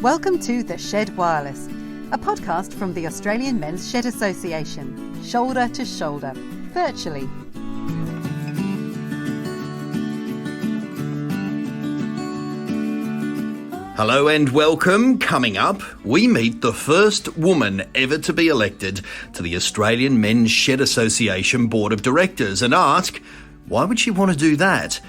Welcome to The Shed Wireless, a podcast from the Australian Men's Shed Association, shoulder to shoulder, virtually. Hello and welcome. Coming up, we meet the first woman ever to be elected to the Australian Men's Shed Association Board of Directors and ask, why would she want to do that?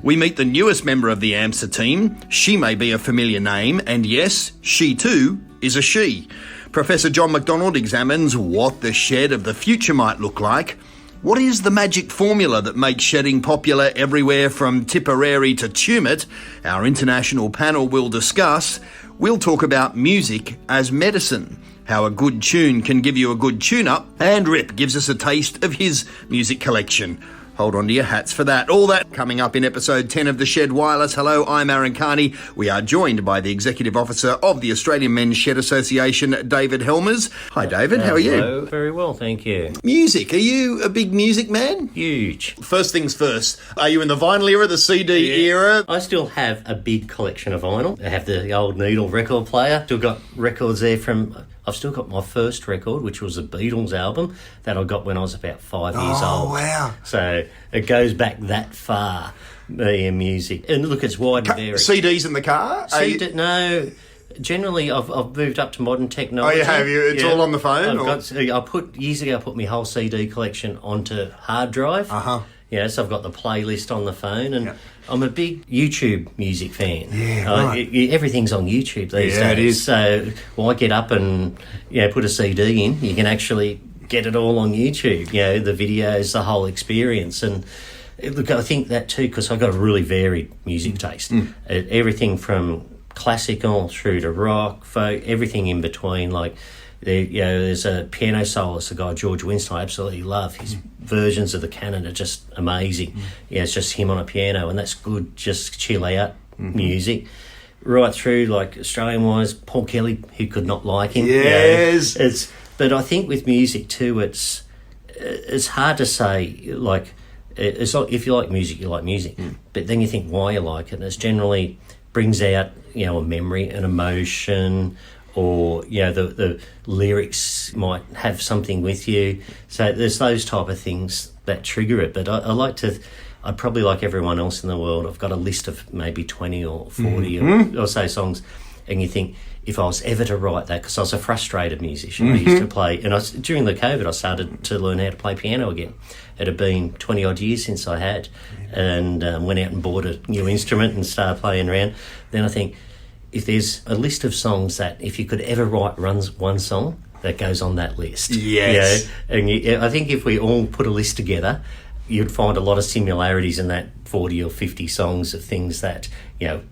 We meet the newest member of the AMSA team. She may be a familiar name, and yes, she too is a she. Professor John Macdonald examines what the shed of the future might look like. What is the magic formula that makes shedding popular everywhere from Tipperary to Tumut? Our international panel will discuss. We'll talk about music as medicine, how a good tune can give you a good tune-up, and Rip gives us a taste of his music collection. Hold on to your hats for that. All that coming up in episode 10 of The Shed Wireless. Hello, I'm Aaron Kearney. We are joined by the Executive Officer of the Australian Men's Shed Association, David Helmers. Hi, David. How are you? Hello. Very well, thank you. Music. Are you a big music man? Huge. First things first. Are you in the vinyl era, the CD era? I still have a big collection of vinyl. I have the old needle record player. Still got records there from... I've still got my first record, which was a Beatles album that I got when I was about 5 years old. Oh, wow. So it goes back that far, the music. And look, it's wide and varied. CDs in the car? No, generally I've moved up to modern technology. Oh, you have? It's all on the phone? Years ago I put my whole CD collection onto hard drive. Uh-huh. Yeah, so I've got the playlist on the phone, and I'm a big YouTube music fan. Yeah, right. Everything's on YouTube these days. It is. So why get up and put a CD in? You can actually get it all on YouTube. The videos, the whole experience. And look, I think that too, because I've got a really varied music taste. Everything from classical through to rock, folk, everything in between. Like, there's a piano soloist, a guy, George Winston, I absolutely love. His versions of the canon are just amazing. It's just him on a piano, and that's good, just chill out music. Right through, like, Australian-wise, Paul Kelly, who could not like him. Yes. But I think with music too, it's hard to say, like, it's like, if you like music, you like music. But then you think why you like it, and it generally brings out, a memory, an emotion, or the lyrics might have something with you. So there's those type of things that trigger it. But I'd probably, like everyone else in the world, I've got a list of maybe 20 or 40 or so songs, and you think, if I was ever to write that, because I was a frustrated musician, I used to play, and during the COVID I started to learn how to play piano again. It had been 20 odd years since I had, and went out and bought a new instrument and started playing around. Then I think, if there's a list of songs that if you could ever write one song, that goes on that list. Yes. I think if we all put a list together, you'd find a lot of similarities in that 40 or 50 songs of things that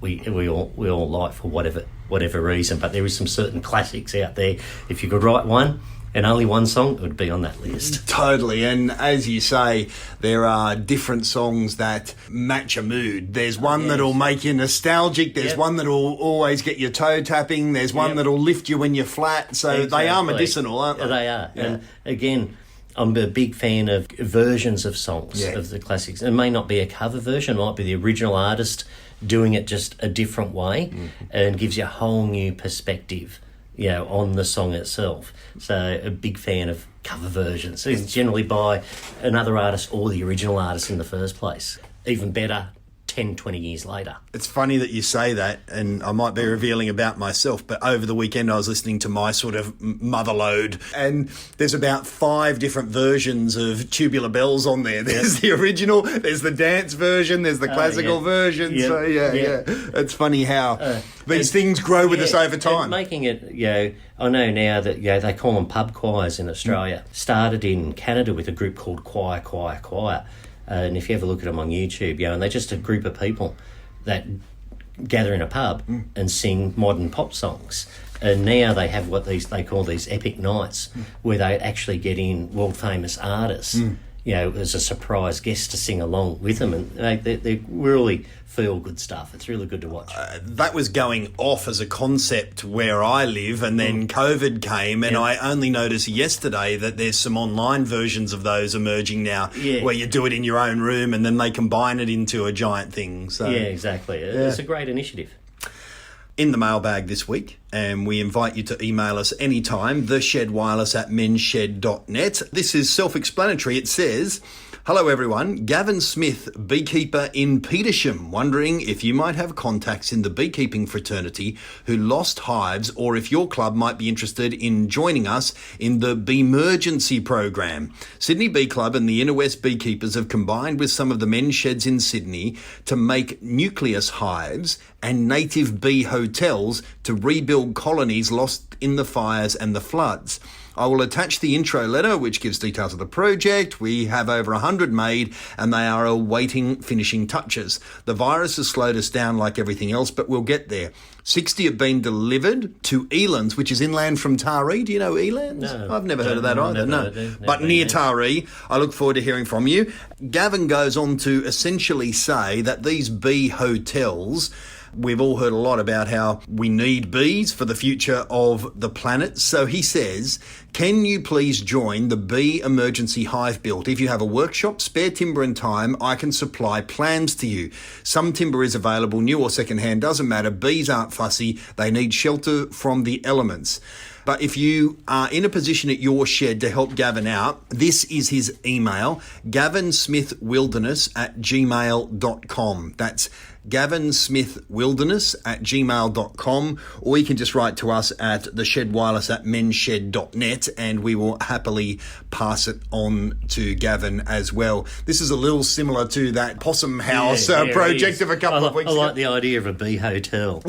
we all like for whatever reason. But there is some certain classics out there. If you could write one, and only one song, it would be on that list. Totally, and as you say, there are different songs that match a mood. There's one that'll make you nostalgic, there's one that'll always get your toe tapping, there's one that'll lift you when you're flat, so they are medicinal, aren't they? They are, and again, I'm a big fan of versions of songs, of the classics. It may not be a cover version, it might be the original artist doing it just a different way, and gives you a whole new perspective on the song itself. So a big fan of cover versions. It's generally by another artist or the original artist in the first place. Even better, 10, 20 years later. It's funny that you say that, and I might be revealing about myself, but over the weekend I was listening to my sort of motherlode, and there's about 5 different versions of Tubular Bells on there. There's the original, there's the dance version, there's the classical version. So it's funny how these things grow with us over time. And making it, I know now that they call them pub choirs in Australia. Started in Canada with a group called Choir. And if you ever look at them on YouTube, and they're just a group of people that gather in a pub and sing modern pop songs. And now they have what they call these epic nights, where they actually get in world famous artists, as a surprise guest to sing along with them, and they really feel good stuff. It's really good to watch. That was going off as a concept where I live, and then COVID came, and I only noticed yesterday that there's some online versions of those emerging now, where you do it in your own room and then they combine it into a giant thing. So exactly. It's a great initiative. in the mailbag this week, and we invite you to email us anytime, theshedwireless@mensshed.net. This is self-explanatory. It says, "Hello everyone, Gavin Smith, beekeeper in Petersham, wondering if you might have contacts in the beekeeping fraternity who lost hives, or if your club might be interested in joining us in the Beemergency program. Sydney Bee Club and the Inner West Beekeepers have combined with some of the men's sheds in Sydney to make nucleus hives and native bee hotels to rebuild colonies lost in the fires and the floods. I will attach the intro letter, which gives details of the project. We have over 100 made, and they are awaiting finishing touches. The virus has slowed us down like everything else, but we'll get there. 60 have been delivered to Elands, which is inland from Taree. Do you know Elands? No. I've never heard of that either, no. But near Taree. I look forward to hearing from you. Gavin goes on to essentially say that these bee hotels, we've all heard a lot about how we need bees for the future of the planet. So he says, can you please join the Bee Emergency Hive Build? If you have a workshop, spare timber and time, I can supply plans to you. Some timber is available, new or secondhand, doesn't matter. Bees aren't fussy. They need shelter from the elements. But if you are in a position at your shed to help Gavin out, this is his email, gavinsmithwilderness@gmail.com. That's gavinsmithwilderness@gmail.com, or you can just write to us at theshedwireless@mensshed.net, and we will happily pass it on to Gavin as well. This is a little similar to that Possum House project of a couple of weeks ago. I like the idea of a bee hotel.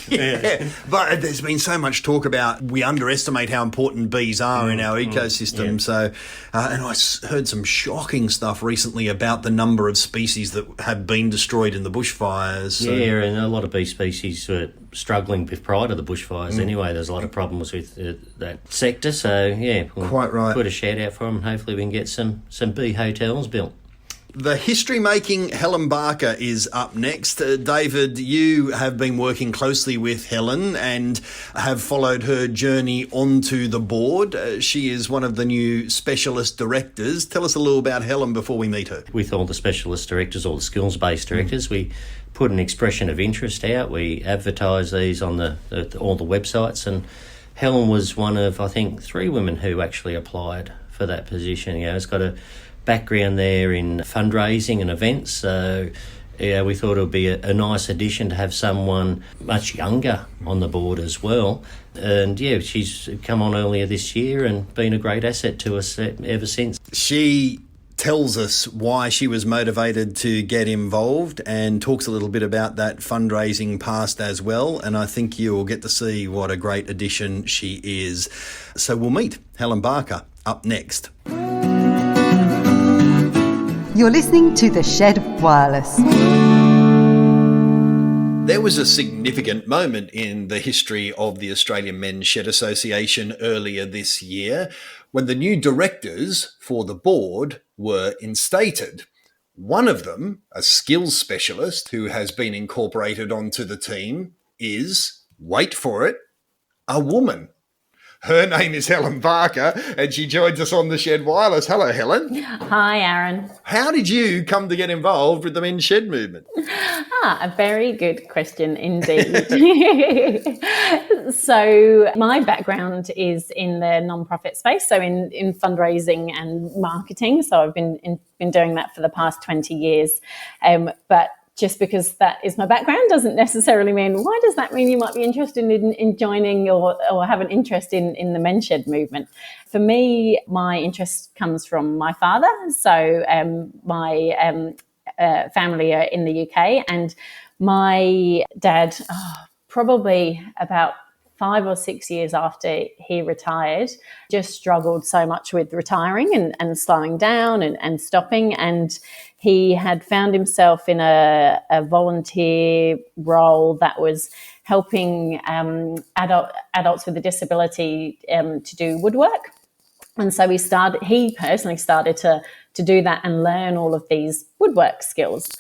Yeah, but there's been so much talk about we underestimate how important bees are in our ecosystem. So, and I heard some shocking stuff recently about the number of species that have been destroyed in the bushfires. So. Yeah, and a lot of bee species were struggling prior to the bushfires anyway. There's a lot of problems with that sector. So, yeah, we'll quite right. Put a shout out for them, and hopefully we can get some bee hotels built. The history-making Helen Barker is up next. David, you have been working closely with Helen and have followed her journey onto the board. She is one of the new specialist directors. Tell us a little about Helen before we meet her. With all the specialist directors, all the skills-based directors, we put an expression of interest out. We advertise these on all the websites, and Helen was one of, I think, 3 women who actually applied for that position. You know, it's got a background there in fundraising and events, so yeah, we thought it would be a nice addition to have someone much younger on the board as well. And yeah, she's come on earlier this year and been a great asset to us ever since. She tells us why she was motivated to get involved and talks a little bit about that fundraising past as well, and I think you'll get to see what a great addition she is. So we'll meet Helen Barker up next. You're listening to The Shed Wireless. There was a significant moment in the history of the Australian Men's Shed Association earlier this year when the new directors for the board were instated. One of them, a skills specialist who has been incorporated onto the team, is, wait for it, a woman. Her name is Helen Barker, and she joins us on the Shed Wireless. Hello, Helen. Hi, Aaron. How did you come to get involved with the Men's Shed movement? A very good question indeed. So my background is in the non-profit space, so in fundraising and marketing. So I've been doing that for the past 20 years. But just because that is my background doesn't necessarily mean, why does that mean you might be interested in joining or have an interest in the Men's Shed movement? For me, my interest comes from my father. So my family are in the UK, and my dad, probably about 5 or 6 years after he retired, just struggled so much with retiring and slowing down and stopping. And he had found himself in a volunteer role that was helping adults with a disability to do woodwork. And so he personally started to do that and learn all of these woodwork skills.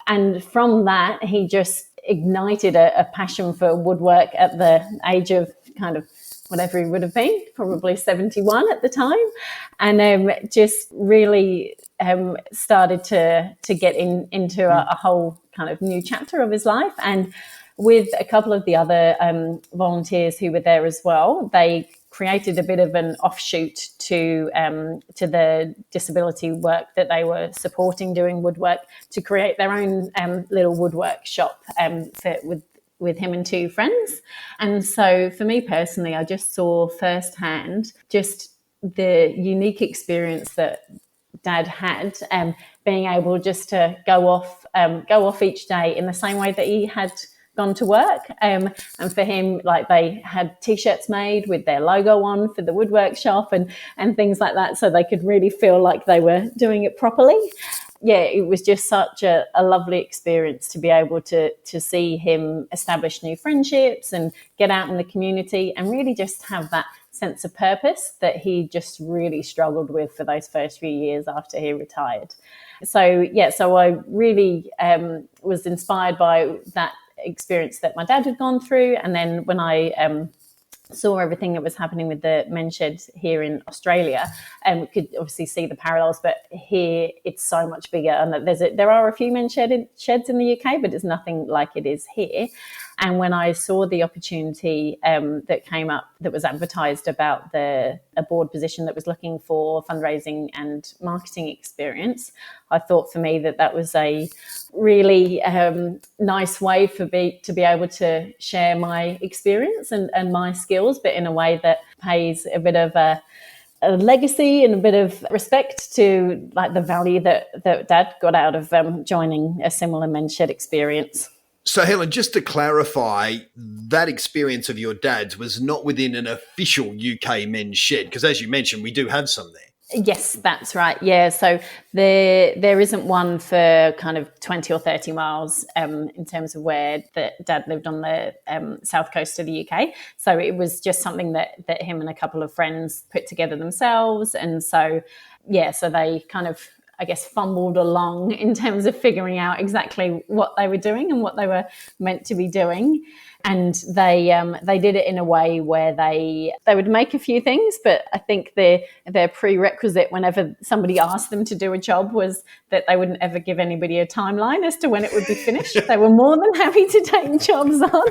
And from that, he just ignited a passion for woodwork at the age of kind of whatever he would have been, probably 71 at the time, and just really started to get into a whole kind of new chapter of his life. And with a couple of the other volunteers who were there as well, they created a bit of an offshoot to the disability work that they were supporting, doing woodwork, to create their own little woodwork shop with him and two friends. And so for me personally, I just saw firsthand just the unique experience that Dad had, being able just to go off each day in the same way that he had gone to work. And for him, like, they had T-shirts made with their logo on for the woodwork shop and things like that, so they could really feel like they were doing it properly. Yeah, it was just such a lovely experience to be able to see him establish new friendships and get out in the community and really just have that sense of purpose that he just really struggled with for those first few years after he retired. So I really was inspired by that experience that my dad had gone through. And then when I saw everything that was happening with the men's shed here in Australia, could obviously see the parallels, but here it's so much bigger. And there are a few men's sheds in the UK, but it's nothing like it is here. And when I saw the opportunity that came up, that was advertised about a board position that was looking for fundraising and marketing experience, I thought for me that was a really nice way to be able to share my experience and my skills, but in a way that pays a bit of a legacy and a bit of respect to, like, the value that Dad got out of joining a similar men's shed experience. So, Helen, just to clarify, that experience of your dad's was not within an official UK men's shed, because as you mentioned, we do have some there. Yes, that's right. Yeah, so there isn't one for kind of 20 or 30 miles in terms of where Dad lived on the south coast of the UK. So it was just something that him and a couple of friends put together themselves. And so, so they kind of, I guess, fumbled along in terms of figuring out exactly what they were doing and what they were meant to be doing. And they did it in a way where they would make a few things, but I think their prerequisite whenever somebody asked them to do a job was that they wouldn't ever give anybody a timeline as to when it would be finished. They were more than happy to take jobs on,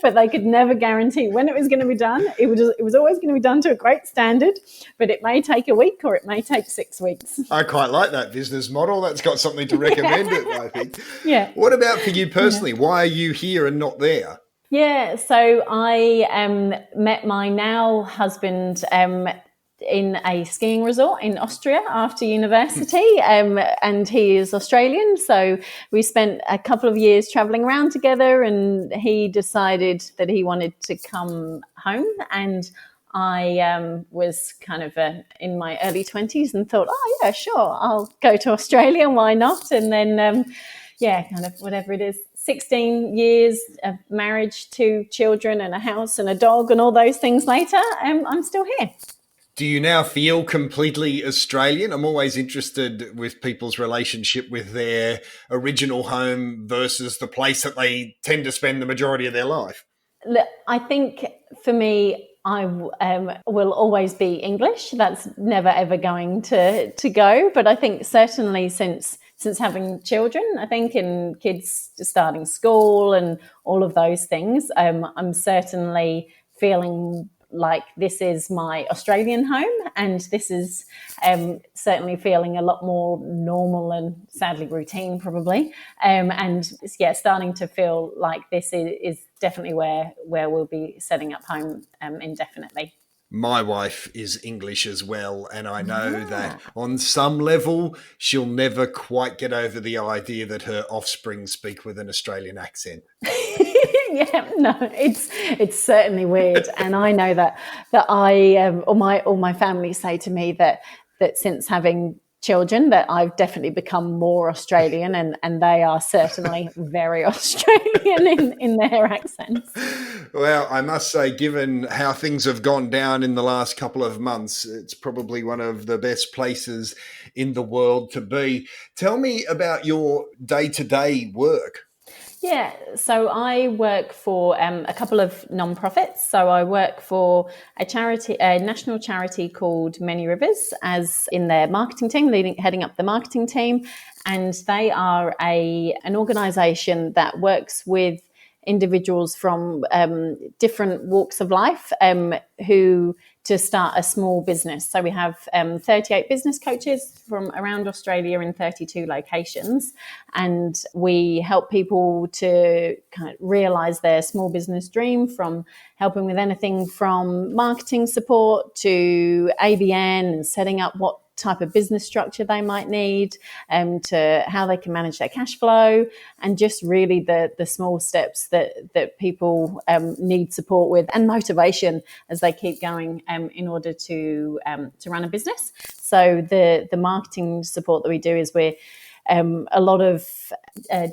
but they could never guarantee when it was going to be done. It was always going to be done to a great standard, but it may take a week or it may take 6 weeks. I quite like that business model. That's got something to recommend it, I think. Yeah. What about for you personally? Yeah. Why are you here and not there? Yeah, so I met my now husband in a skiing resort in Austria after university, and he is Australian. So we spent a couple of years travelling around together, and he decided that he wanted to come home, and I was kind of in my early 20s and thought, oh yeah, sure, I'll go to Australia, why not? And then kind of whatever it is, 16 years of marriage, 2 children and a house and a dog and all those things later, I'm still here. Do you now feel completely Australian? I'm always interested with people's relationship with their original home versus the place that they tend to spend the majority of their life. I think for me, I will always be English. That's never ever going to go. But I think certainly since having children, I think, and kids starting school and all of those things, I'm certainly feeling like this is my Australian home, and this is certainly feeling a lot more normal and sadly routine probably, and starting to feel like this is definitely where we'll be setting up home indefinitely. My wife is English as well, and I know that on some level she'll never quite get over the idea that her offspring speak with an Australian accent. Yeah, no, it's certainly weird, and I know that I or my family say to me that since having children that I've definitely become more Australian, and they are certainly very Australian in their accents. Well, I must say, given how things have gone down in the last couple of months, it's probably one of the best places in the world to be. Tell me about your day-to-day work. Yeah, so I work for a couple of non-profits. So I work for a national charity called Many Rivers, as in their marketing team, heading up the marketing team, and they are an organisation that works with individuals from different walks of life who to start a small business. So we have 38 business coaches from around Australia in 32 locations, and we help people to kind of realise their small business dream, from helping with anything from marketing support to ABN and setting up what type of business structure they might need, to how they can manage their cash flow, and just really the small steps that people need support with and motivation as they keep going in order to run a business. So the marketing support that we do is we're a lot of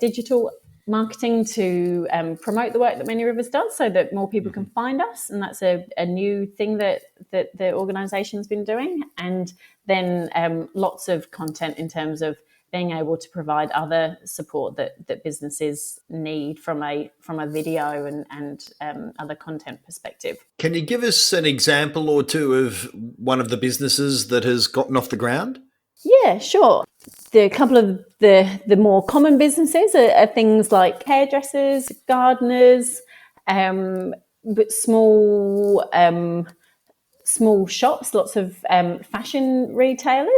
digital marketing to promote the work that Many Rivers does, so that more people can find us, and that's a new thing that the organisation's been doing. And then lots of content in terms of being able to provide other support that businesses need from a video and other content perspective. Can you give us an example or two of one of the businesses that has gotten off the ground? Yeah, sure. A couple of the more common businesses are things like hairdressers, gardeners, but small shops, lots of fashion retailers,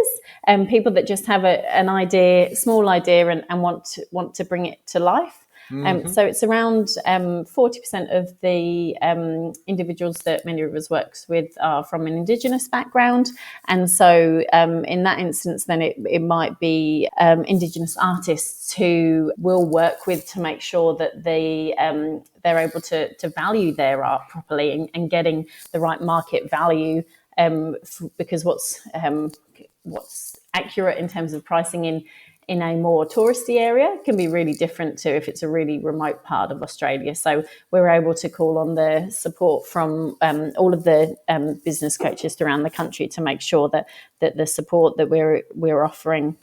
people that just have an small idea and want to bring it to life. So it's around 40% of the individuals that Many Rivers works with are from an Indigenous background. And so in that instance, then it might be Indigenous artists who will work with to make sure that they're able to value their art properly and getting the right market value, because what's accurate in terms of pricing in a more touristy area can be really different to if it's a really remote part of Australia. So we're able to call on the support from all of the business coaches around the country to make sure that the support that we're offering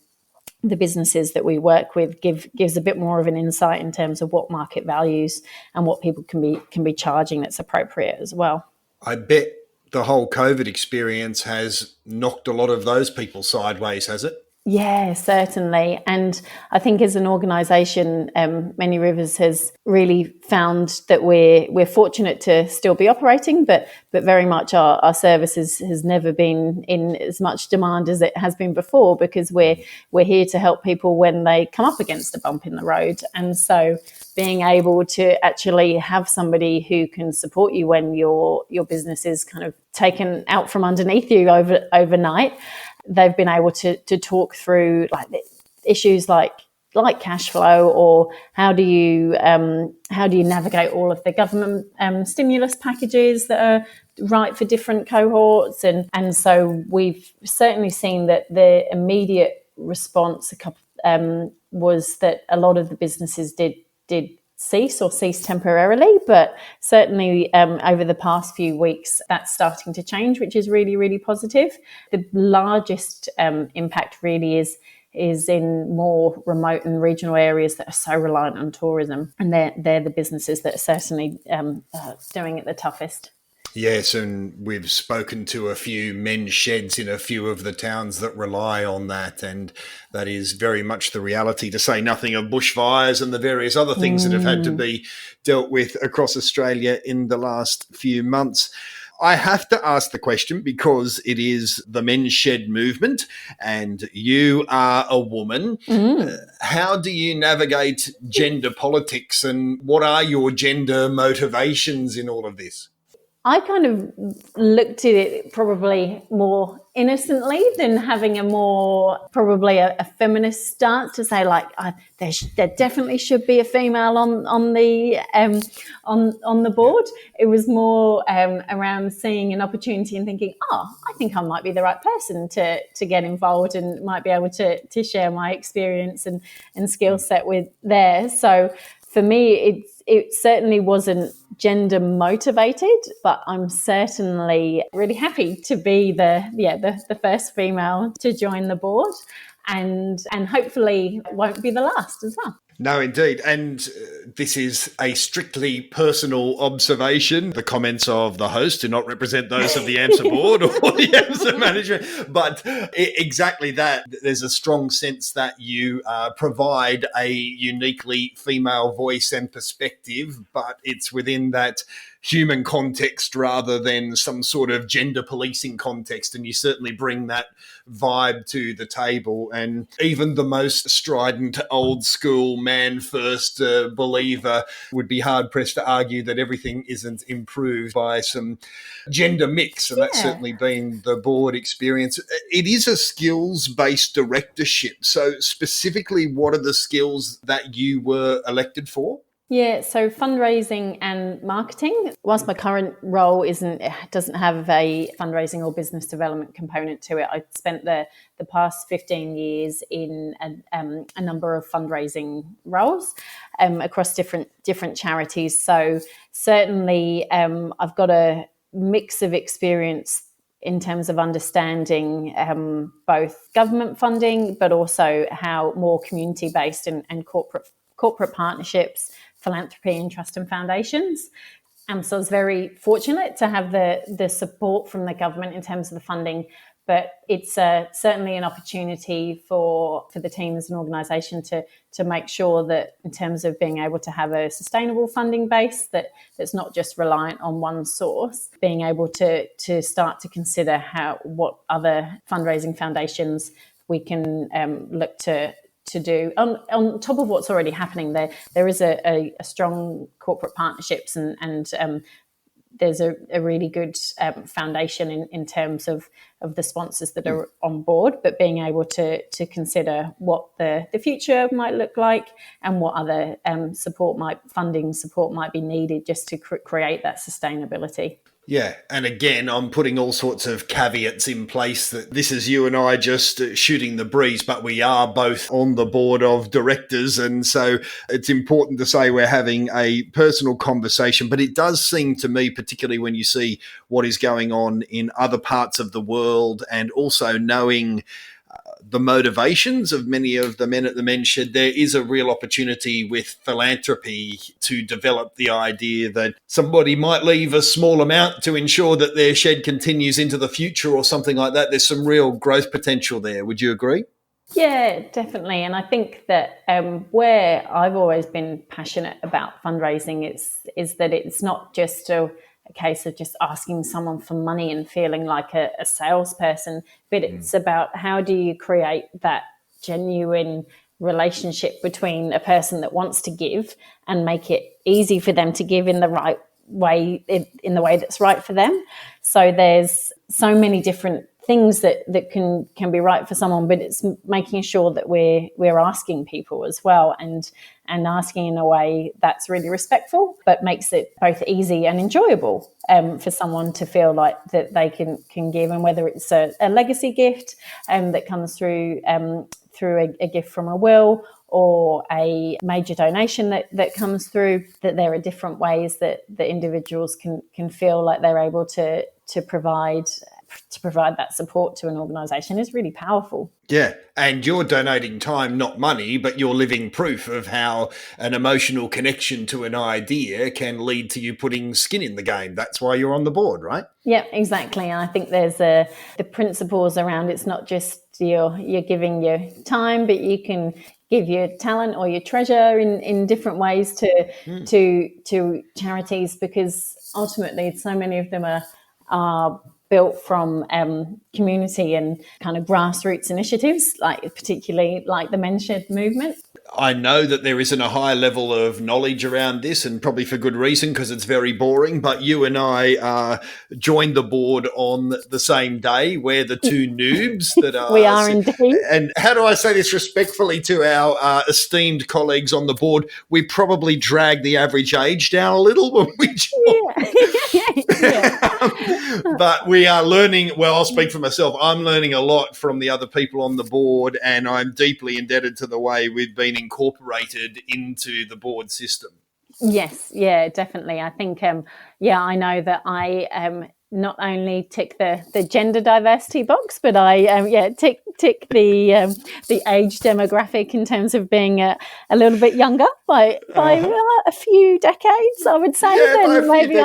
the businesses that we work with gives a bit more of an insight in terms of what market values and what people can be charging that's appropriate as well. I bet the whole COVID experience has knocked a lot of those people sideways, has it? Yeah, certainly. And I think as an organisation, Many Rivers has really found that we're fortunate to still be operating, but very much our service has never been in as much demand as it has been before, because we're here to help people when they come up against a bump in the road. And so being able to actually have somebody who can support you when your business is kind of taken out from underneath you overnight. They've been able to talk through like issues like cash flow, or how do you navigate all of the government stimulus packages that are right for different cohorts, and so we've certainly seen that the immediate response was that a lot of the businesses did cease temporarily, but certainly over the past few weeks that's starting to change, which is really, really positive. The largest impact really is in more remote and regional areas that are so reliant on tourism, and they're the businesses that are certainly doing it the toughest. Yes, and we've spoken to a few men's sheds in a few of the towns that rely on that, and that is very much the reality, to say nothing of bushfires and the various other things that have had to be dealt with across Australia in the last few months. I have to ask the question because it is the men's shed movement and you are a woman. How do you navigate gender politics, and what are your gender motivations in all of this? I kind of looked at it probably more innocently than having a more probably a feminist stance to say like there definitely should be a female on the board. It was more around seeing an opportunity and thinking, I think I might be the right person to get involved and might be able to share my experience and skill set with there. So for me, it certainly wasn't gender motivated, but I'm certainly really happy to be the first female to join the board, and hopefully won't be the last as well. No, indeed. And this is a strictly personal observation. The comments of the host do not represent those of the AMSA board or the AMSA management. But exactly that. There's a strong sense that you provide a uniquely female voice and perspective, but it's within that human context rather than some sort of gender policing context. And you certainly bring that vibe to the table. And even the most strident old school man first believer would be hard pressed to argue that everything isn't improved by some gender mix. And that's certainly been the board experience. It is a skills based directorship. So specifically, what are the skills that you were elected for? Yeah, so fundraising and marketing. Whilst my current role doesn't have a fundraising or business development component to it, I spent the past 15 years in a number of fundraising roles across different charities. So certainly, I've got a mix of experience in terms of understanding both government funding, but also how more community-based and corporate partnerships, philanthropy and trust and foundations. So I was very fortunate to have the support from the government in terms of the funding, but it's certainly an opportunity for the team as an organisation to make sure that in terms of being able to have a sustainable funding base that's not just reliant on one source, being able to start to consider what other fundraising foundations we can look to do on top of what's already happening. There is a strong corporate partnerships and there's a really good foundation in terms of the sponsors that are on board, but being able to consider what the future might look like and what other funding support might be needed just to create that sustainability. Yeah, and again, I'm putting all sorts of caveats in place that this is you and I just shooting the breeze, but we are both on the board of directors. And so it's important to say we're having a personal conversation, but it does seem to me, particularly when you see what is going on in other parts of the world and also knowing the motivations of many of the men at the men's shed, there is a real opportunity with philanthropy to develop the idea that somebody might leave a small amount to ensure that their shed continues into the future or something like that. There's some real growth potential there. Would you agree? Yeah, definitely. And I think that where I've always been passionate about fundraising is that it's not just a case of just asking someone for money and feeling like a salesperson, but it's about how do you create that genuine relationship between a person that wants to give and make it easy for them to give in the right way, in the way that's right for them. So there's so many different things that can be right for someone, but it's making sure that we're asking people as well and asking in a way that's really respectful, but makes it both easy and enjoyable for someone to feel like that they can give, and whether it's a legacy gift that comes through a gift from a will or a major donation that comes through, that there are different ways that the individuals can feel like they're able to provide that support to an organisation is really powerful. Yeah, and you're donating time, not money, but you're living proof of how an emotional connection to an idea can lead to you putting skin in the game. That's why you're on the board, right? Yeah, exactly. And I think there's the principles around it's not just you're giving your time, but you can give your talent or your treasure in different ways to charities, because ultimately so many of them are built from community and kind of grassroots initiatives, like particularly like the Men's Shed movement. I know that there isn't a high level of knowledge around this, and probably for good reason, because it's very boring, but you and I joined the board on the same day. We're the two noobs that are... We are indeed. And how do I say this respectfully to our esteemed colleagues on the board? We probably drag the average age down a little when we joined. Yeah. But we are learning, well, I'll speak for myself. I'm learning a lot from the other people on the board, and I'm deeply indebted to the way we've been incorporated into the board system. Yes, yeah, definitely. I think, I know that I not only tick the gender diversity box, but I tick the age demographic in terms of being a little bit younger by a few decades, I would say. Then maybe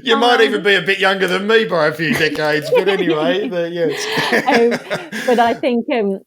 you might even be a bit younger than me by a few decades, but anyway, yes. But I think and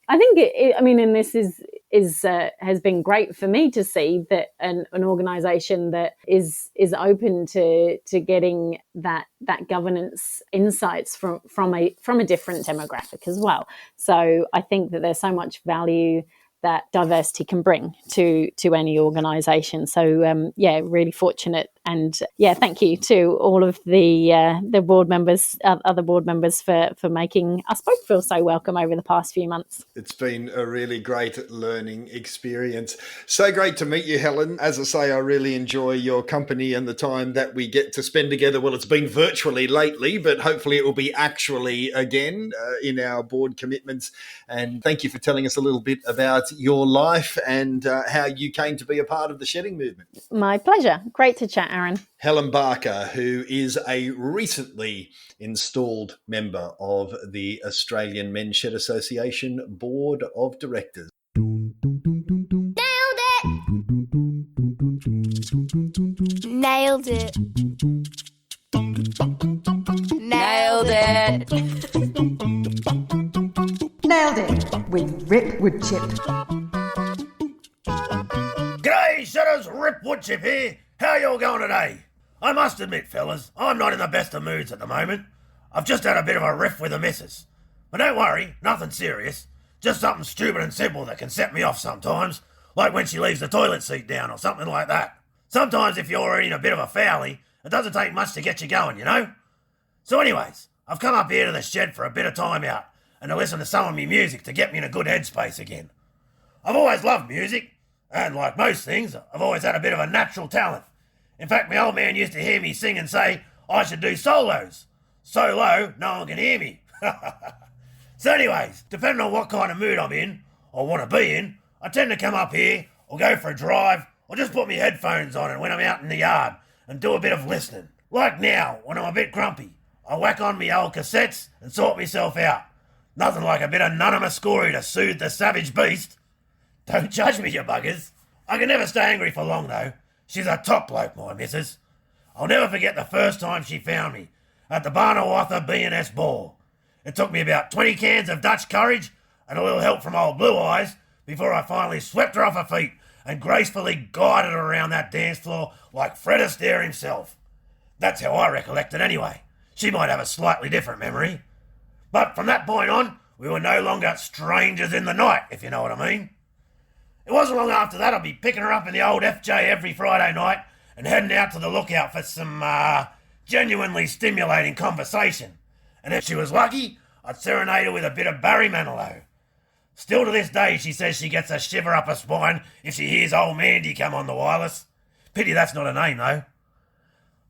this has been great for me to see that an organisation that is open to getting that governance insights from a different demographic as well. So I think that there's so much value that diversity can bring to any organisation. So really fortunate, and thank you to all of the board members, other board members for making us both feel so welcome over the past few months. It's been a really great learning experience. So great to meet you, Helen. As I say, I really enjoy your company and the time that we get to spend together. Well, it's been virtually lately, but hopefully it will be actually again in our board commitments. And thank you for telling us a little bit about your life and how you came to be a part of the shedding movement. My pleasure. Great to chat, Aaron. Helen Barker, who is a recently installed member of the Australian Men's Shed Association Board of Directors. Nailed it. Nailed it. Nailed it with Rip Woodchip. G'day, Shedders, Rip Woodchip here. How y'all going today? I must admit, fellas, I'm not in the best of moods at the moment. I've just had a bit of a riff with the missus. But don't worry, nothing serious. Just something stupid and simple that can set me off sometimes, like when she leaves the toilet seat down or something like that. Sometimes if you're already in a bit of a foulie, it doesn't take much to get you going, you know? So anyways, I've come up here to the shed for a bit of time out and to listen to some of me music to get me in a good headspace again. I've always loved music, and like most things, I've always had a bit of a natural talent. In fact, my old man used to hear me sing and say I should do solos. So low, no one can hear me. So anyways, depending on what kind of mood I'm in, or want to be in, I tend to come up here, or go for a drive, or just put my headphones on and when I'm out in the yard and do a bit of listening. Like now, when I'm a bit grumpy, I whack on me old cassettes and sort myself out. Nothing like a bit of Nunnamuscori to soothe the savage beast. Don't judge me, you buggers. I can never stay angry for long, though. She's a top bloke, my missus. I'll never forget the first time she found me, at the Barnawartha B&S ball. It took me about 20 cans of Dutch courage and a little help from old Blue Eyes before I finally swept her off her feet and gracefully guided her around that dance floor like Fred Astaire himself. That's how I recollect it anyway. She might have a slightly different memory. But from that point on, we were no longer strangers in the night, if you know what I mean. It wasn't long after that I'd be picking her up in the old FJ every Friday night and heading out to the lookout for some genuinely stimulating conversation. And if she was lucky, I'd serenade her with a bit of Barry Manilow. Still to this day, she says she gets a shiver up her spine if she hears old Mandy come on the wireless. Pity that's not a name, though.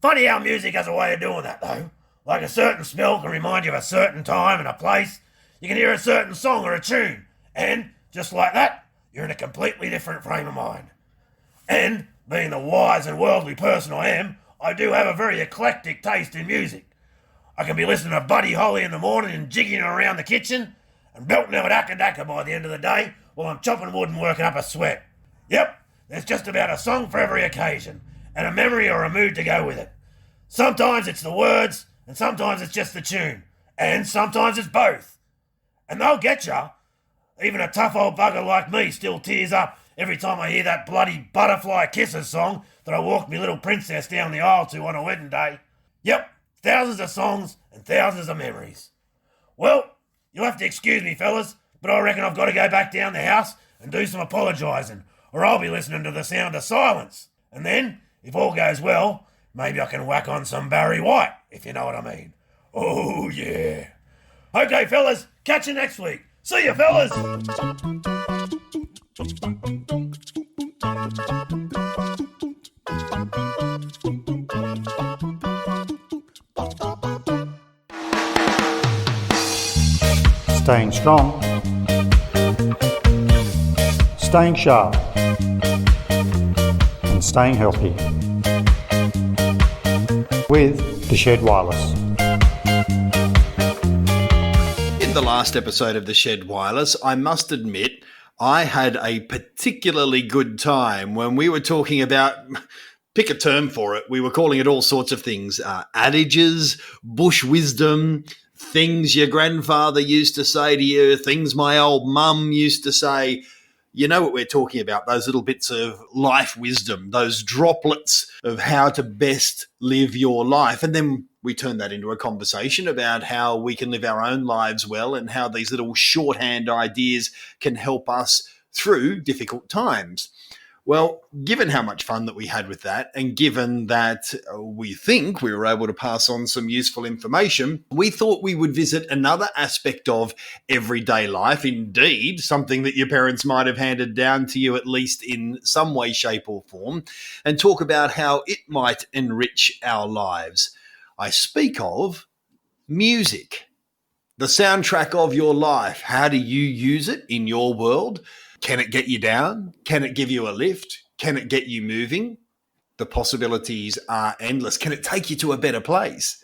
Funny how music has a way of doing that, though. Like a certain smell can remind you of a certain time and a place. You can hear a certain song or a tune, and, just like that, you're in a completely different frame of mind. And, being the wise and worldly person I am, I do have a very eclectic taste in music. I can be listening to Buddy Holly in the morning and jigging around the kitchen, and belting out Akka Daka by the end of the day while I'm chopping wood and working up a sweat. Yep, there's just about a song for every occasion, and a memory or a mood to go with it. Sometimes it's the words, and sometimes it's just the tune, and sometimes it's both. And they'll get ya. Even a tough old bugger like me still tears up every time I hear that bloody Butterfly Kisses song that I walked me little princess down the aisle to on a wedding day. Yep, thousands of songs and thousands of memories. Well, you'll have to excuse me, fellas, but I reckon I've got to go back down the house and do some apologising, or I'll be listening to the sound of silence. And then, if all goes well, maybe I can whack on some Barry White, if you know what I mean. Oh, yeah. Okay, fellas, catch you next week. See you, fellas. Staying strong, staying sharp, and staying healthy with the Shed Wireless. the last episode of The Shed Wireless, I must admit I had a particularly good time when we were talking about, pick a term for it, we were calling it all sorts of things, adages, bush wisdom, things your grandfather used to say to you, things my old mum used to say. You know what we're talking about, those little bits of life wisdom, those droplets of how to best live your life. And then we turn that into a conversation about how we can live our own lives well and how these little shorthand ideas can help us through difficult times. Well, given how much fun that we had with that, and given that we think we were able to pass on some useful information, we thought we would visit another aspect of everyday life, indeed, something that your parents might have handed down to you at least in some way, shape or form, and talk about how it might enrich our lives. I speak of music, the soundtrack of your life. How do you use it in your world? Can it get you down? Can it give you a lift? Can it get you moving? The possibilities are endless. Can it take you to a better place?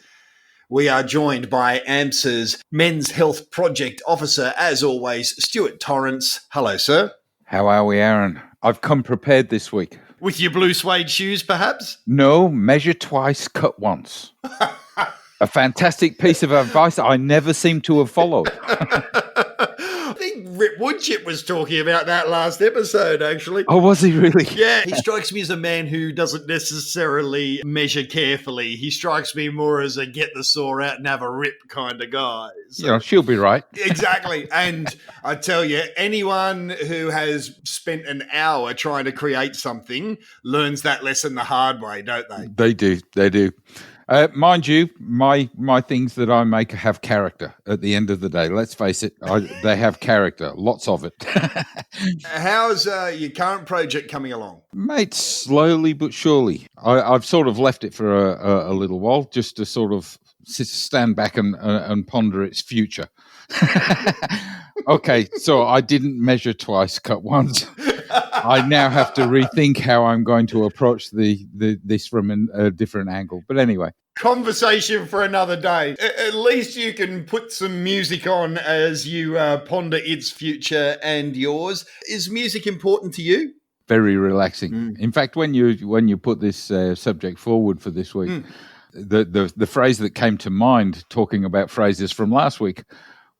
We are joined by AMSA's Men's Health Project Officer, as always, Stuart Torrance. Hello, sir. How are we, Aaron? I've come prepared this week. With your blue suede shoes, perhaps? No, measure twice, cut once. A fantastic piece of advice I never seem to have followed. I think Rip Woodchip was talking about that last episode, actually. Oh, was he really? Yeah, he strikes me as a man who doesn't necessarily measure carefully. He strikes me more as a get the saw out and have a rip kind of guy. So, You know, she'll be right. Exactly. And I tell you, anyone who has spent an hour trying to create something learns that lesson the hard way, don't they? They do. Mind you, my things that I make have character at the end of the day. Let's face it, they have character, lots of it. How's your current project coming along? Mate, slowly but surely. I've sort of left it for a little while just to sort of stand back and ponder its future. Okay, so I didn't measure twice, cut once. I now have to rethink how I'm going to approach this from a different angle. But anyway. Conversation for another day. At least you can put some music on as you ponder its future and yours. Is music important to you? Very relaxing. In fact, when you put this subject forward for this week, the phrase that came to mind, talking about phrases from last week,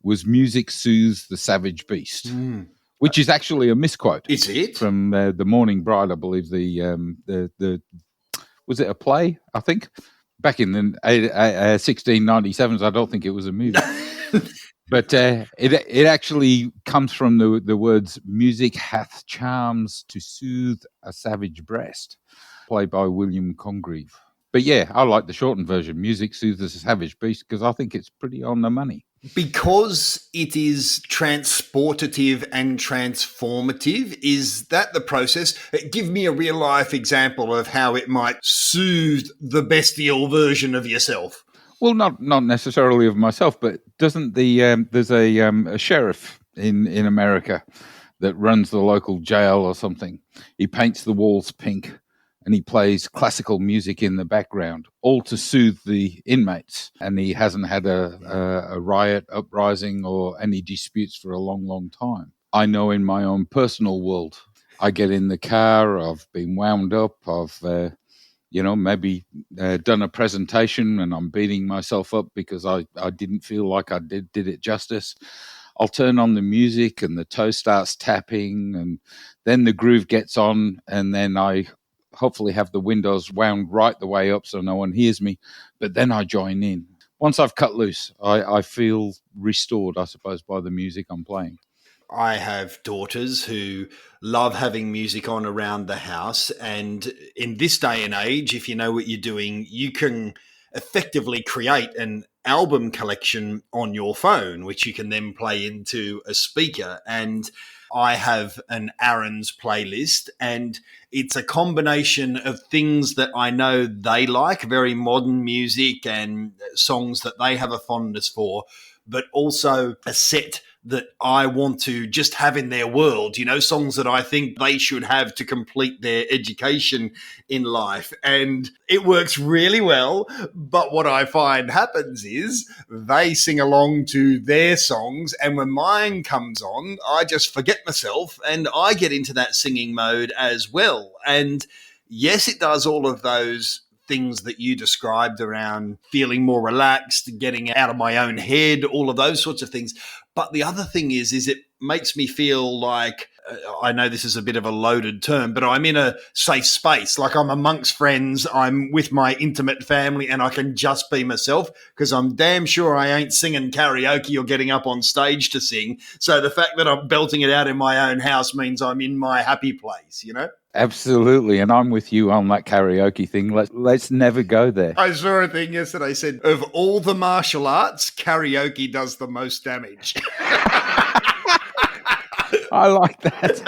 was "music soothes the savage beast." Which is actually a misquote. Is it? From The Morning Bride, I believe. The was it a play, I think? Back in the 1697s, I don't think it was a movie. But it actually comes from the words, "Music hath charms to soothe a savage breast," played by William Congreve. But yeah, I like the shortened version, "Music soothes a savage beast," because I think it's pretty on the money. Because it is transportative and transformative, is that the process? Give me a real life example of how it might soothe the bestial version of yourself. Well, not necessarily of myself, but doesn't there's a sheriff in America that runs the local jail or something. He paints the walls pink and he plays classical music in the background, all to soothe the inmates. And he hasn't had a riot, uprising, or any disputes for a long, long time. I know in my own personal world, I get in the car, I've been wound up, I've maybe done a presentation and I'm beating myself up because I didn't feel like I did it justice. I'll turn on the music and the toe starts tapping and then the groove gets on and then I hopefully have the windows wound right the way up so no one hears me, but then I join in. Once I've cut loose, I feel restored, I suppose, by the music I'm playing. I have daughters who love having music on around the house, and in this day and age, if you know what you're doing, you can effectively create an album collection on your phone, which you can then play into a speaker. And I have an Aaron's playlist, and it's a combination of things that I know they like, very modern music and songs that they have a fondness for, but also a set that I want to just have in their world, you know, songs that I think they should have to complete their education in life. And it works really well. But what I find happens is they sing along to their songs. And when mine comes on, I just forget myself and I get into that singing mode as well. And yes, it does all of those things that you described around feeling more relaxed, getting out of my own head, all of those sorts of things. But the other thing is it makes me feel like, I know this is a bit of a loaded term, but I'm in a safe space. Like I'm amongst friends, I'm with my intimate family, and I can just be myself because I'm damn sure I ain't singing karaoke or getting up on stage to sing. So the fact that I'm belting it out in my own house means I'm in my happy place, you know? Absolutely, and I'm with you on that karaoke thing. Let's never go there. I saw a thing yesterday said, of all the martial arts, karaoke does the most damage. I like that.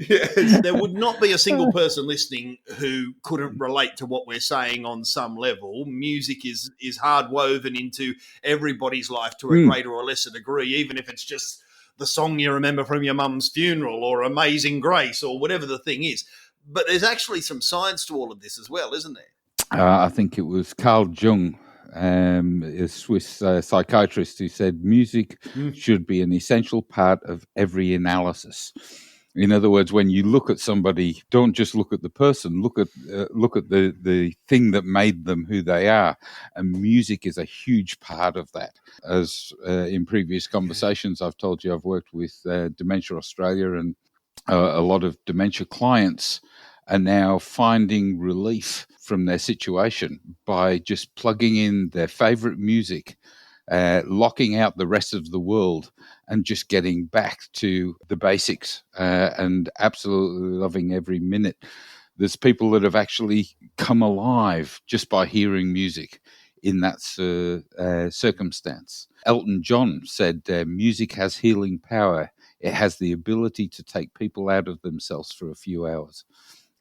Yes, there would not be a single person listening who couldn't relate to what we're saying on some level. Music is hard woven into everybody's life to a greater or lesser degree, even if it's just the song you remember from your mum's funeral or Amazing Grace or whatever the thing is. But there's actually some science to all of this as well, isn't there? I think it was Carl Jung, a Swiss psychiatrist, who said music should be an essential part of every analysis. In other words, when you look at somebody, don't just look at the person. Look at the thing that made them who they are, and music is a huge part of that. As in previous conversations, I've told you I've worked with Dementia Australia, and a lot of dementia clients are now finding relief from their situation by just plugging in their favourite music, locking out the rest of the world, and just getting back to the basics and absolutely loving every minute. There's people that have actually come alive just by hearing music in that circumstance. Elton John said, music has healing power. It has the ability to take people out of themselves for a few hours.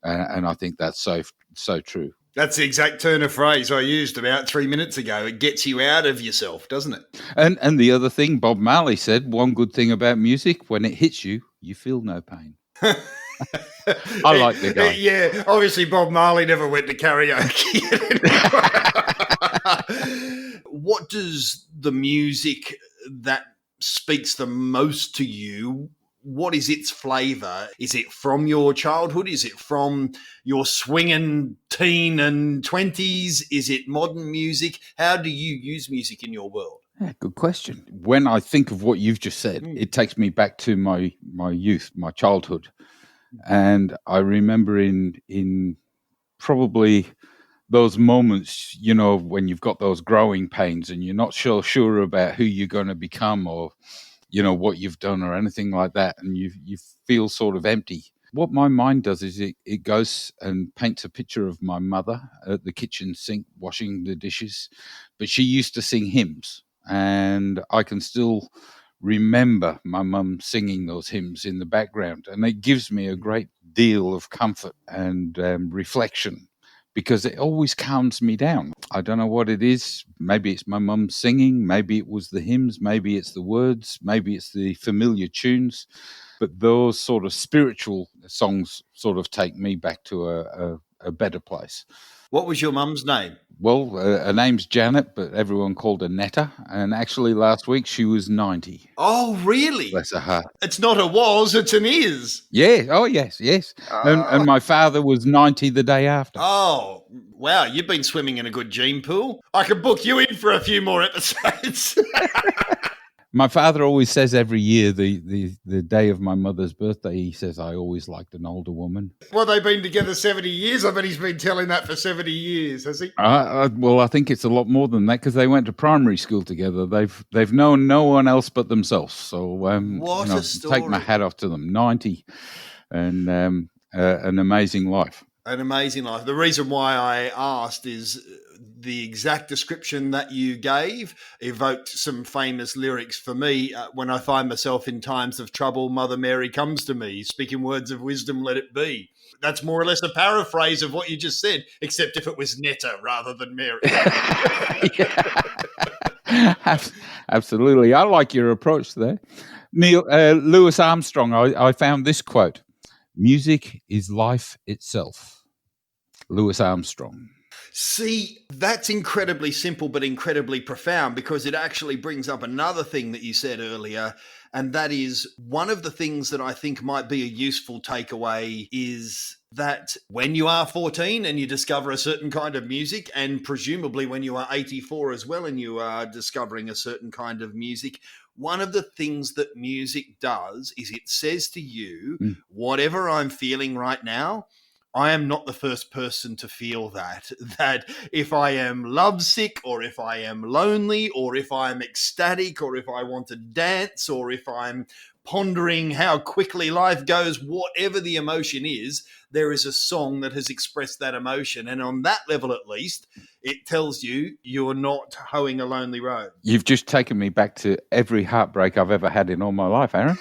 And I think that's so true. That's the exact turn of phrase I used about 3 minutes ago. It gets you out of yourself, doesn't it? And the other thing, Bob Marley said, one good thing about music, when it hits you, you feel no pain. I like the guy. Yeah, obviously Bob Marley never went to karaoke. What does the music that speaks the most to you, what is its flavour? Is it from your childhood? Is it from your swinging teen and 20s? Is it modern music? How do you use music in your world? Yeah, good question. When I think of what you've just said, it takes me back to my youth, my childhood. And I remember in probably those moments, you know, when you've got those growing pains and you're not sure about who you're going to become or, you know, what you've done or anything like that, and you feel sort of empty. What my mind does is it goes and paints a picture of my mother at the kitchen sink washing the dishes, but she used to sing hymns, and I can still remember my mum singing those hymns in the background, and it gives me a great deal of comfort and reflection, because it always calms me down. I don't know what it is. Maybe it's my mum singing. Maybe it was the hymns. Maybe it's the words. Maybe it's the familiar tunes. But those sort of spiritual songs sort of take me back to a better place. What was your mum's name? Well, her name's Janet, but everyone called her Netta. And actually last week she was 90. Oh, really? Bless her heart. It's not a was, it's an is. Yeah. Oh, yes. And my father was 90 the day after. Oh, wow. You've been swimming in a good gene pool. I could book you in for a few more episodes. My father always says every year, the day of my mother's birthday, he says, I always liked an older woman. Well, they've been together 70 years. I bet he's been telling that for 70 years, has he? Well, I think it's a lot more than that, because they went to primary school together. They've known no one else but themselves. So what a story. Take my hat off to them. 90 and an amazing life. An amazing life. The reason why I asked is the exact description that you gave evoked some famous lyrics for me. When I find myself in times of trouble, Mother Mary comes to me, speaking words of wisdom, let it be. That's more or less a paraphrase of what you just said, except if it was Netta rather than Mary. Absolutely. I like your approach there. Neil, Louis Armstrong, I found this quote: "Music is life itself." Louis Armstrong. See, that's incredibly simple but incredibly profound, because it actually brings up another thing that you said earlier. And that is, one of the things that I think might be a useful takeaway is that when you are 14 and you discover a certain kind of music, and presumably when you are 84 as well and you are discovering a certain kind of music, one of the things that music does is it says to you, whatever I'm feeling right now, I am not the first person to feel that. That if I am lovesick, or if I am lonely, or if I'm ecstatic, or if I want to dance, or if I'm pondering how quickly life goes, whatever the emotion is, there is a song that has expressed that emotion. And on that level, at least, it tells you you're not hoeing a lonely road. You've just taken me back to every heartbreak I've ever had in all my life, Aaron.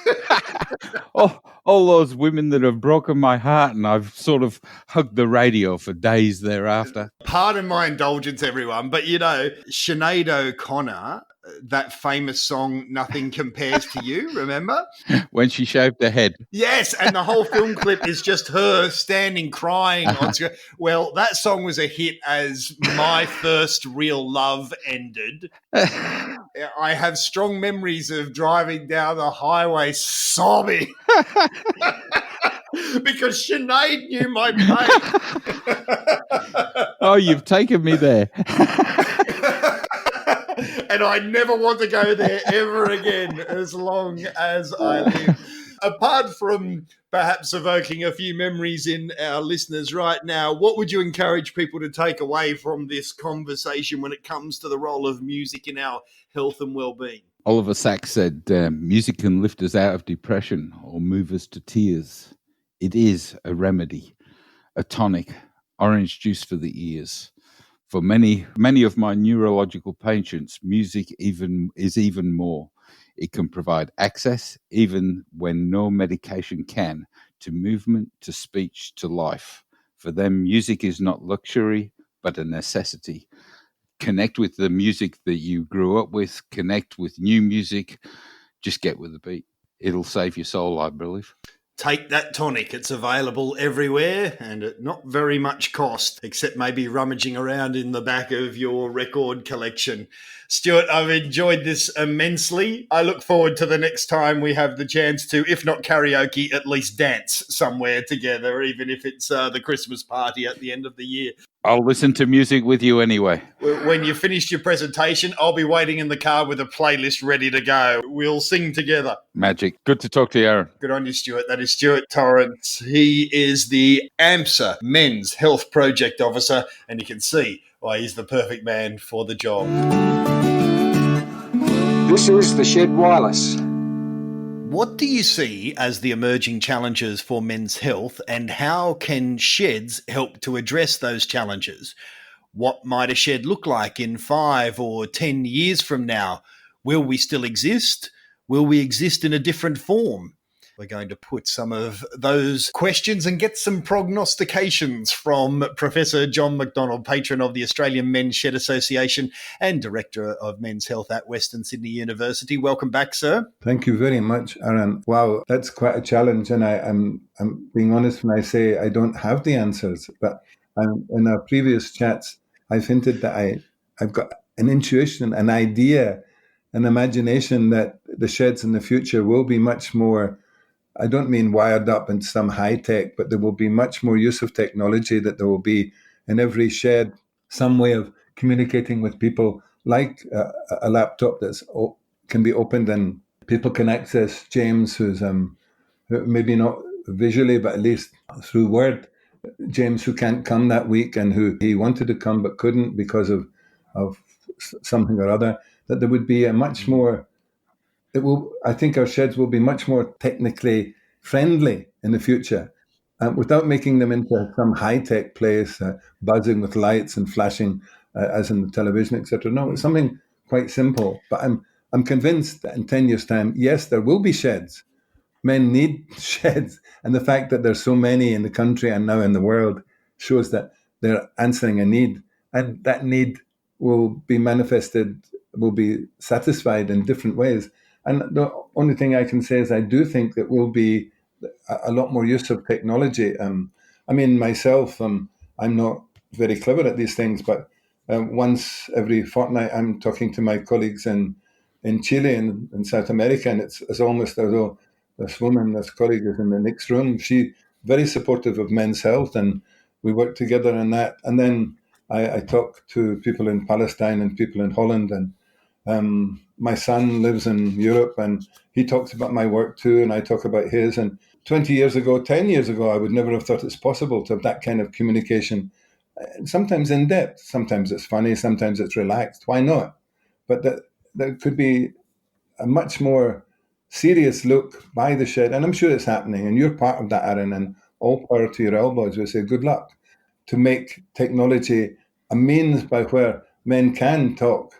All those women that have broken my heart, and I've sort of hugged the radio for days thereafter. Pardon my indulgence, everyone, but you know, Sinead O'Connor, that famous song, Nothing Compares to You, remember? When she shaved her head. Yes, and the whole film clip is just her standing crying on screen. Well, that song was a hit as my first real love ended. I have strong memories of driving down the highway sobbing because Sinead knew my pain. Oh, you've taken me there. And I never want to go there ever again as long as I live. Apart from perhaps evoking a few memories in our listeners right now, what would you encourage people to take away from this conversation when it comes to the role of music in our health and well-being? Oliver Sacks said, music can lift us out of depression or move us to tears. It is a remedy, a tonic, orange juice for the ears. For many of my neurological patients, music is even more. It can provide access, even when no medication can, to movement, to speech, to life. For them, music is not luxury, but a necessity. Connect with the music that you grew up with, connect with new music, just get with the beat. It'll save your soul, I believe. Take that tonic. It's available everywhere and at not very much cost, except maybe rummaging around in the back of your record collection. Stuart, I've enjoyed this immensely. I look forward to the next time we have the chance to, if not karaoke, at least dance somewhere together, even if it's the Christmas party at the end of the year. I'll listen to music with you anyway. When you finished your presentation, I'll be waiting in the car with a playlist ready to go. We'll sing together. Magic. Good to talk to you, Aaron. Good on you, Stuart. That is Stuart Torrance. He is the AMSA Men's Health Project Officer, and you can see why he's the perfect man for the job. This is the Shed Wireless. What do you see as the emerging challenges for men's health, and how can sheds help to address those challenges? What might a shed look like in 5 or 10 years from now? Will we still exist? Will we exist in a different form? We're going to put some of those questions and get some prognostications from Professor John Macdonald, patron of the Australian Men's Shed Association and Director of Men's Health at Western Sydney University. Welcome back, sir. Thank you very much, Aaron. Wow, that's quite a challenge, and I'm being honest when I say I don't have the answers. But in our previous chats, I've hinted that I've got an intuition, an idea, an imagination that the sheds in the future will be much more, I don't mean wired up in some high tech, but there will be much more use of technology, that there will be in every shed some way of communicating with people, like a laptop that can be opened and people can access James, who's maybe not visually, but at least through word, James, who can't come that week and who he wanted to come but couldn't because of something or other, that there would be a much more, I think our sheds will be much more technically friendly in the future, without making them into some high-tech place, buzzing with lights and flashing as in the television, etc. No, it's something quite simple. But I'm convinced that in 10 years' time, yes, there will be sheds. Men need sheds, and the fact that there's so many in the country and now in the world shows that they're answering a need, and that need will be manifested will be satisfied in different ways. And the only thing I can say is I do think that will be a lot more use of technology. I mean, myself, I'm not very clever at these things, but once every fortnight I'm talking to my colleagues in Chile and in South America, and it's almost as though this colleague is in the next room. She very supportive of men's health, and we work together on that. And then I talk to people in Palestine and people in Holland, and my son lives in Europe, and he talks about my work too, and I talk about his. And 20 years ago, 10 years ago, I would never have thought it's possible to have that kind of communication. Sometimes in depth, sometimes it's funny, sometimes it's relaxed. Why not? But that could be a much more serious look by the shed, and I'm sure it's happening, and you're part of that, Aaron, and all power to your elbows. We say good luck to make technology a means by where men can talk,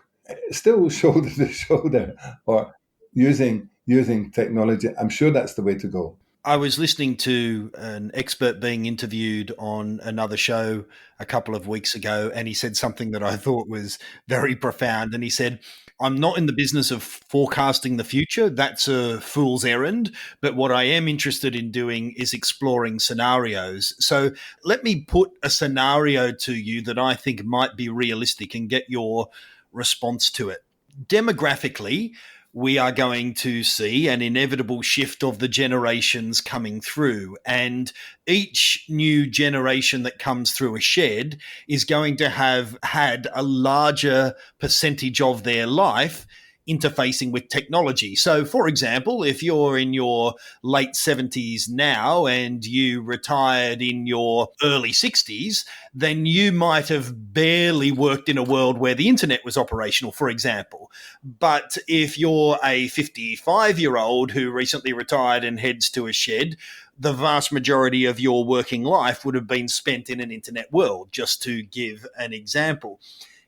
still shoulder to shoulder, or using technology. I'm sure that's the way to go. I was listening to an expert being interviewed on another show a couple of weeks ago, and he said something that I thought was very profound. And he said, I'm not in the business of forecasting the future. That's a fool's errand. But what I am interested in doing is exploring scenarios. So let me put a scenario to you that I think might be realistic and get your response to it. Demographically, we are going to see an inevitable shift of the generations coming through. And each new generation that comes through a shed is going to have had a larger percentage of their life interfacing with technology. So, for example, if you're in your late 70s now and you retired in your early 60s, then you might have barely worked in a world where the internet was operational, for example. But if you're a 55-year-old who recently retired and heads to a shed, the vast majority of your working life would have been spent in an internet world, just to give an example.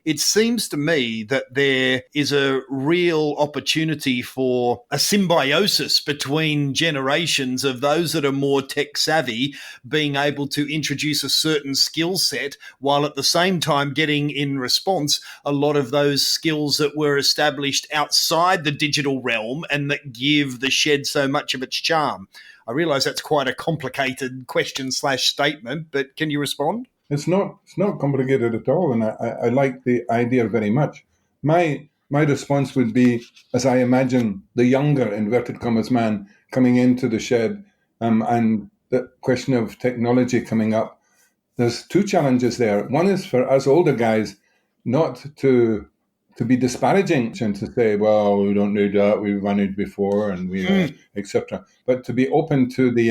It seems to me that there is a real opportunity for a symbiosis between generations of those that are more tech savvy being able to introduce a certain skill set while at the same time getting in response a lot of those skills that were established outside the digital realm and that give the shed so much of its charm. I realise that's quite a complicated question/statement, but can you respond? It's not complicated at all, and I like the idea very much. My response would be, as I imagine the younger, inverted commas, man coming into the shed, and the question of technology coming up, there's two challenges there. One is for us older guys not to be disparaging and to say, well, we don't need that, we've run it before, and we etc. But to be open to the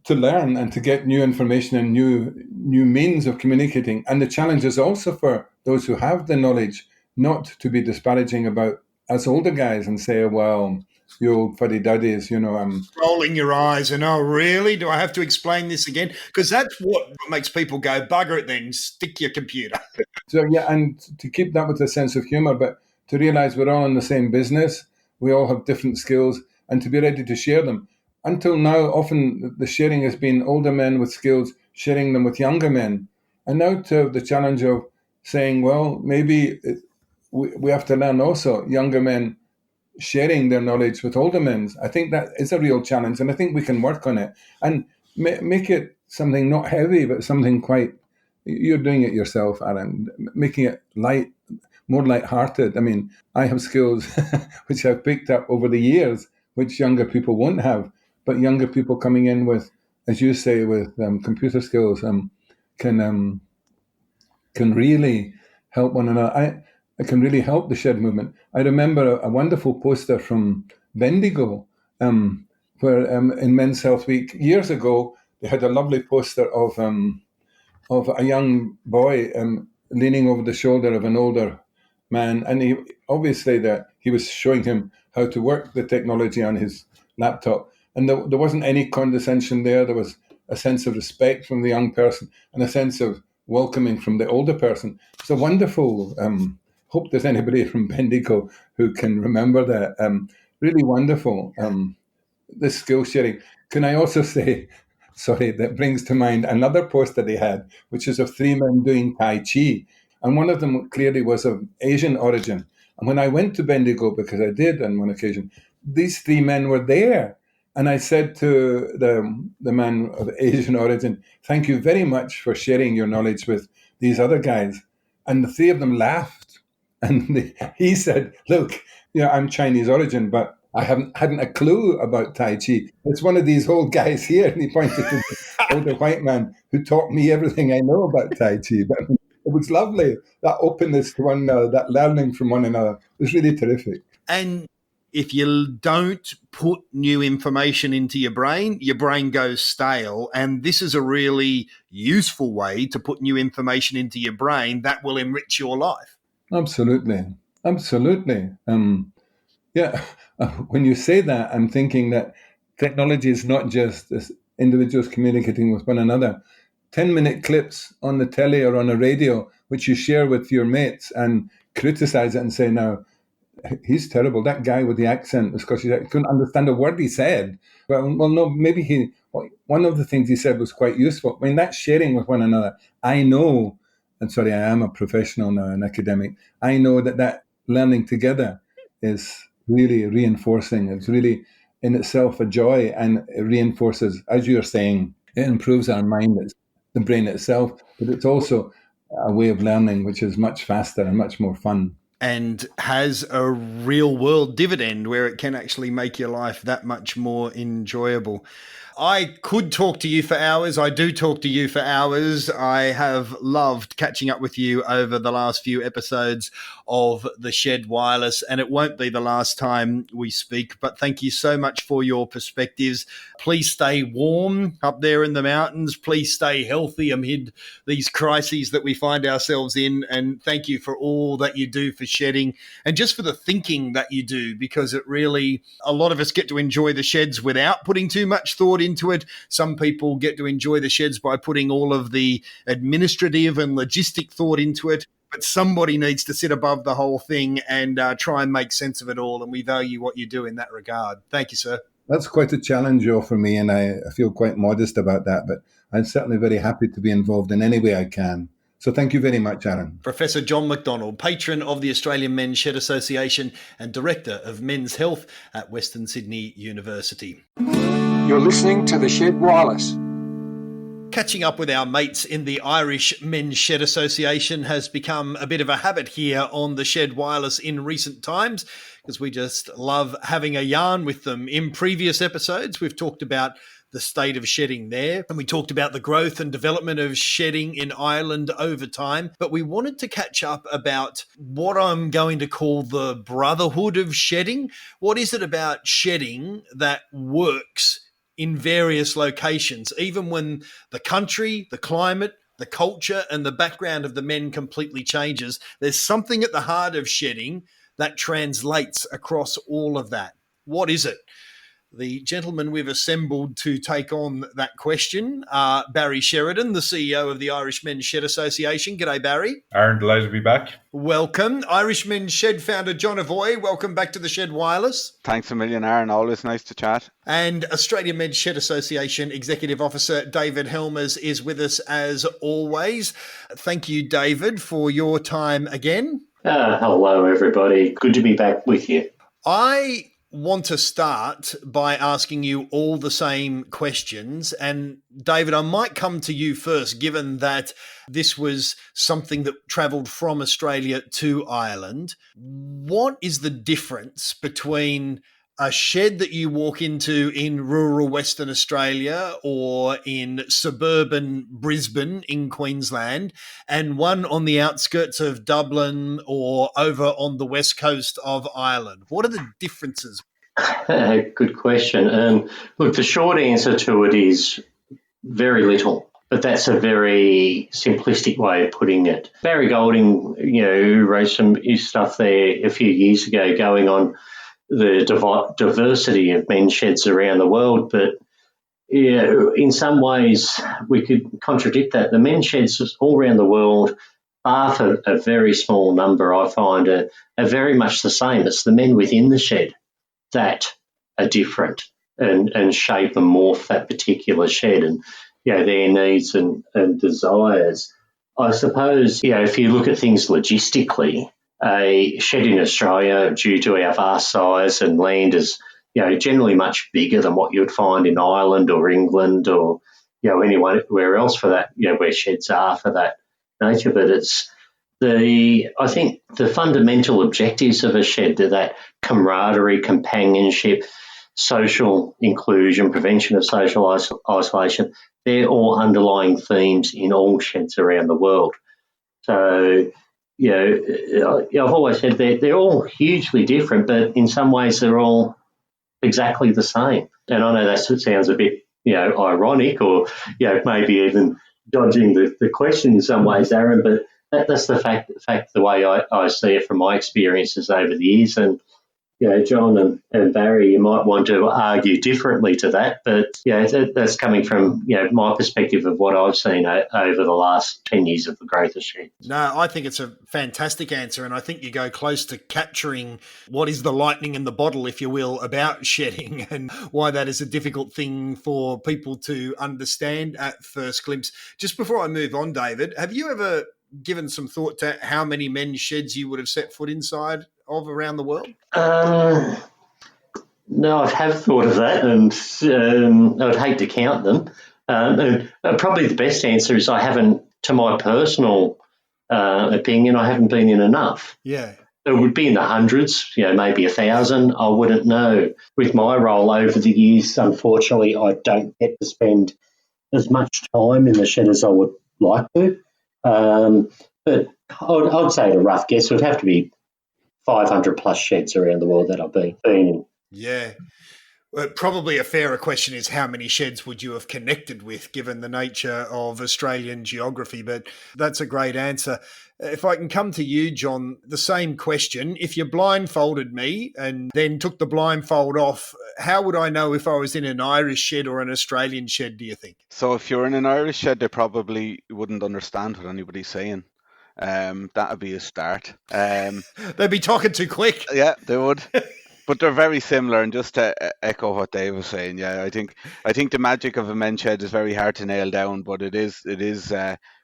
to learn and to get new information and new means of communicating. And the challenge is also for those who have the knowledge not to be disparaging about us older guys and say, well, you old fuddy-duddies, rolling your eyes and, oh, really? Do I have to explain this again? Because that's what makes people go, bugger it then, stick your computer. So, yeah, and to keep that with a sense of humour, but to realise we're all in the same business, we all have different skills, and to be ready to share them. Until now, often the sharing has been older men with skills sharing them with younger men. And now to have the challenge of saying, well, maybe we have to learn also younger men sharing their knowledge with older men. I think that is a real challenge, and I think we can work on it and make it something not heavy, but something quite. You're doing it yourself, Aaron, making it light, more light-hearted. I mean, I have skills which I've picked up over the years, which younger people won't have. But younger people coming in with, as you say, with computer skills, can really help one another. It can really help the shed movement. I remember a wonderful poster from Bendigo, where in Men's Health Week years ago, they had a lovely poster of a young boy leaning over the shoulder of an older man, and he obviously that he was showing him how to work the technology on his laptop, and there wasn't any condescension there. There was a sense of respect from the young person and a sense of welcoming from the older person. It's a wonderful. Hope there's anybody from Bendigo who can remember that. Really wonderful. This skill sharing. Can I also say? Sorry, that brings to mind another post that they had, which is of three men doing Tai Chi. And one of them clearly was of Asian origin. And when I went to Bendigo, because I did on one occasion, these three men were there. And I said to the man of Asian origin, thank you very much for sharing your knowledge with these other guys. And the three of them laughed. And he said, look, I'm Chinese origin, but I hadn't a clue about Tai Chi. It's one of these old guys here. And he pointed to the older white man who taught me everything I know about Tai Chi. But it was lovely. That openness to one another, that learning from one another was really terrific. And if you don't put new information into your brain goes stale. And this is a really useful way to put new information into your brain that will enrich your life. Absolutely. When you say that, I'm thinking that technology is not just individuals communicating with one another. 10-minute clips on the telly or on a radio, which you share with your mates and criticize it and say, now, he's terrible. That guy with the accent was Scottish. I couldn't understand a word he said. Well, no, maybe one of the things he said was quite useful. I mean, that's sharing with one another. I know, and sorry, I am a professional now, an academic. I know that learning together is really reinforcing. It's really in itself a joy, and it reinforces, as you're saying, it improves our mind, it's the brain itself, but it's also a way of learning which is much faster and much more fun. And has a real world dividend where it can actually make your life that much more enjoyable. I could talk to you for hours. I do talk to you for hours. I have loved catching up with you over the last few episodes of the Shed Wireless, and it won't be the last time we speak, but thank you so much for your perspectives. Please stay warm up there in the mountains. Please stay healthy amid these crises that we find ourselves in, and thank you for all that you do for shedding and just for the thinking that you do, because it really, a lot of us get to enjoy the sheds without putting too much thought into it. Some people get to enjoy the sheds by putting all of the administrative and logistic thought into it. But somebody needs to sit above the whole thing and try and make sense of it all. And we value what you do in that regard. Thank you, sir. That's quite a challenge, Joe, for me. And I feel quite modest about that. But I'm certainly very happy to be involved in any way I can. So thank you very much, Aaron. Professor John Macdonald, patron of the Australian Men's Shed Association and Director of Men's Health at Western Sydney University. You're listening to the Shed Wireless. Catching up with our mates in the Irish Men's Shed Association has become a bit of a habit here on the Shed Wireless in recent times, because we just love having a yarn with them. In previous episodes, we've talked about the state of shedding there, and we talked about the growth and development of shedding in Ireland over time, but we wanted to catch up about what I'm going to call the brotherhood of shedding. What is it about shedding that works in various locations, even when the country, the climate, the culture and the background of the men completely changes? There's something at the heart of shedding that translates across all of that. What is it? The gentlemen we've assembled to take on that question are Barry Sheridan, the CEO of the Irish Men's Shed Association. G'day, Barry. Aaron, delighted to be back. Welcome. Irish Men's Shed founder John Avoy, welcome back to the Shed Wireless. Thanks a million, Aaron. Always nice to chat. And Australian Men's Shed Association Executive Officer David Helmers is with us as always. Thank you, David, for your time again. Hello, everybody. Good to be back with you. I want to start by asking you all the same questions. And David, I might come to you first, given that this was something that travelled from Australia to Ireland. What is the difference between a shed that you walk into in rural Western Australia or in suburban Brisbane in Queensland and one on the outskirts of Dublin or over on the west coast of Ireland? What are the differences? Good question. Look, the short answer to it is very little, but that's a very simplistic way of putting it. Barry Golding, who wrote some stuff there a few years ago going on the diversity of men's sheds around the world, but in some ways we could contradict that. The men's sheds all around the world, bar for a very small number, I find are very much the same. It's the men within the shed that are different and shape and morph that particular shed and their needs and desires. I suppose if you look at things logistically, a shed in Australia, due to our vast size and land, is generally much bigger than what you would find in Ireland or England or anywhere else for that, where sheds are for that nature. But it's I think the fundamental objectives of a shed are that camaraderie, companionship, social inclusion, prevention of social isolation. They're all underlying themes in all sheds around the world. So, I've always said they're all hugely different, but in some ways they're all exactly the same. And I know that sounds a bit, ironic or, maybe even dodging the question in some ways, Aaron, but that's the fact, the way I see it from my experiences over the years. And, John and Barry, you might want to argue differently to that, but that's coming from my perspective of what I've seen over the last 10 years of the growth of sheds. No, I think it's a fantastic answer, and I think you go close to capturing what is the lightning in the bottle, if you will, about shedding and why that is a difficult thing for people to understand at first glimpse. Just before I move on, David, have you ever given some thought to how many men's sheds you would have set foot inside of around the world? No, I have thought of that, and I would hate to count them. And probably the best answer is I haven't, to my personal opinion, I haven't been in enough. Yeah. It would be in the hundreds, maybe 1,000. I wouldn't know. With my role over the years, unfortunately, I don't get to spend as much time in the shed as I would like to. But I'd say at a rough guess, it would have to be 500 plus sheds around the world that I've been in. Yeah. Well, probably a fairer question is how many sheds would you have connected with, given the nature of Australian geography? But that's a great answer. If I can come to you, John, the same question. If you blindfolded me and then took the blindfold off, how would I know if I was in an Irish shed or an Australian shed, do you think? So if you're in an Irish shed, they probably wouldn't understand what anybody's saying. That would be a start. They'd be talking too quick. Yeah, they would. But they're very similar, and just to echo what Dave was saying, I think the magic of a men's shed is very hard to nail down, but it is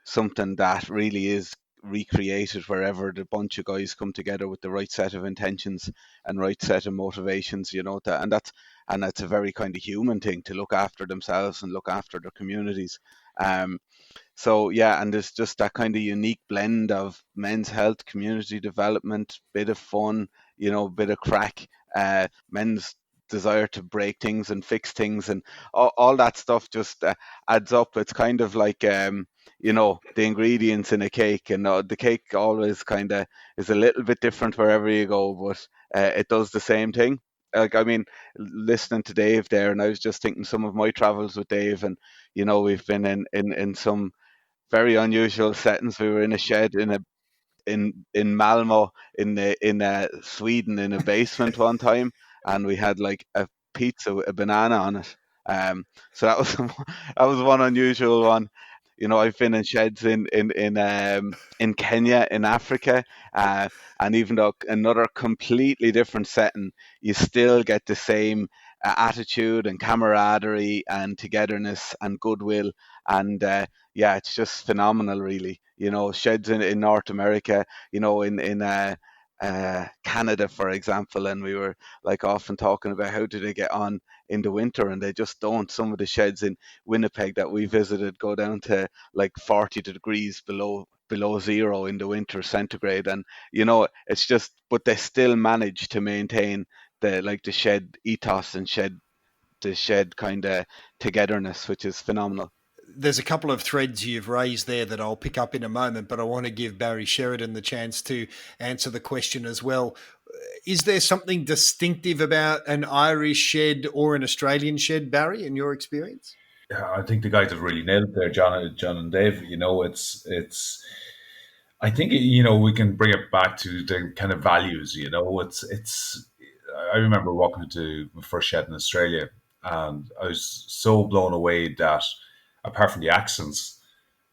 something that really is recreated wherever the bunch of guys come together with the right set of intentions and right set of motivations, and that's a very kind of human thing, to look after themselves and look after their communities. And there's just that kind of unique blend of men's health, community development, bit of fun, bit of crack, men's desire to break things and fix things, and all that stuff just adds up. It's kind of like, the ingredients in a cake, and the cake always kind of is a little bit different wherever you go, but it does the same thing. Like, I mean, listening to Dave there, and I was just thinking some of my travels with Dave, and we've been in some very unusual settings. We were in a shed in Malmo in Sweden, in a basement one time, and we had like a pizza with a banana on it. So that was one unusual one. I've been in sheds in Kenya, in Africa, and even though another completely different setting, you still get the same attitude and camaraderie and togetherness and goodwill, and it's just phenomenal, really. Sheds in North America, in Canada, for example, and we were like often talking about how do they get on in the winter, and they just don't. Some of the sheds in Winnipeg that we visited go down to like 40 degrees below zero in the winter centigrade, and it's just, but they still manage to maintain the shed ethos and the shed kind of togetherness, which is phenomenal. There's a couple of threads you've raised there that I'll pick up in a moment, but I want to give Barry Sheridan the chance to answer the question as well. Is there something distinctive about an Irish shed or an Australian shed, Barry, in your experience? Yeah, I think the guys have really nailed it there, John and Dave. It's. I think we can bring it back to the kind of values. It's. I remember walking into my first shed in Australia, and I was so blown away that, apart from the accents,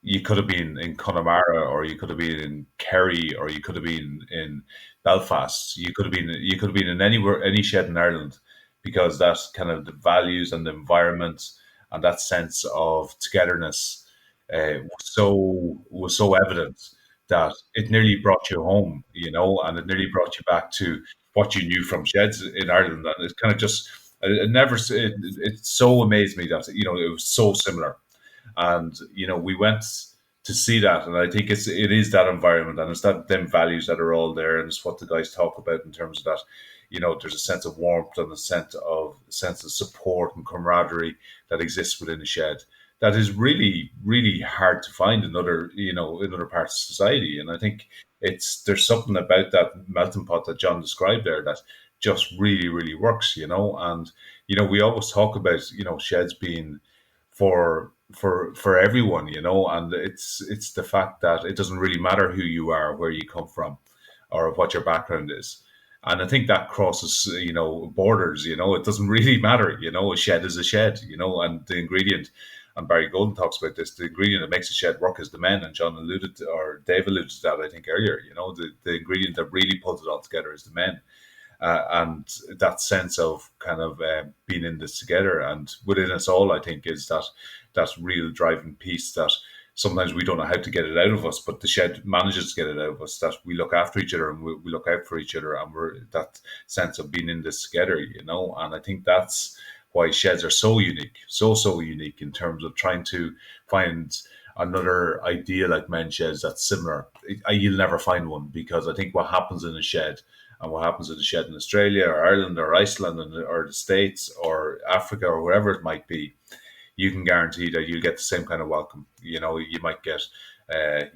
you could have been in Connemara, or you could have been in Kerry, or you could have been in Belfast. You could have been in any shed in Ireland, because that's kind of the values and the environment and that sense of togetherness was so evident that it nearly brought you home, and it nearly brought you back to what you knew from sheds in Ireland. And it kind of just, it so amazed me that, it was so similar. And, we went to see that. And I think it is that environment, and it's them values that are all there. And it's what the guys talk about in terms of that, there's a sense of warmth and a sense of support and camaraderie that exists within a shed that is really, really hard to find in other parts of society. And I think there's something about that melting pot that John described there that just really, really works, and, we always talk about, sheds being for everyone, and it's the fact that it doesn't really matter who you are, where you come from, or what your background is. And I think that crosses, borders, it doesn't really matter, a shed is a shed, and the ingredient, and Barry Golden talks about this, the ingredient that makes a shed work is the men, and John alluded to, or Dave alluded to that, I think, earlier, the ingredient that really pulls it all together is the men. And that sense of kind of being in this together, and within us all, I think, is that real driving piece that sometimes we don't know how to get it out of us, but the shed manages to get it out of us, that we look after each other and we look out for each other, and we're that sense of being in this together, and I think that's why sheds are so unique, so unique in terms of trying to find another idea like men's sheds that's similar. You'll never find one, because I think what happens in a shed and what happens in a shed in Australia or Ireland or Iceland or the States or Africa or wherever it might be, you can guarantee that you'll get the same kind of welcome. You might get a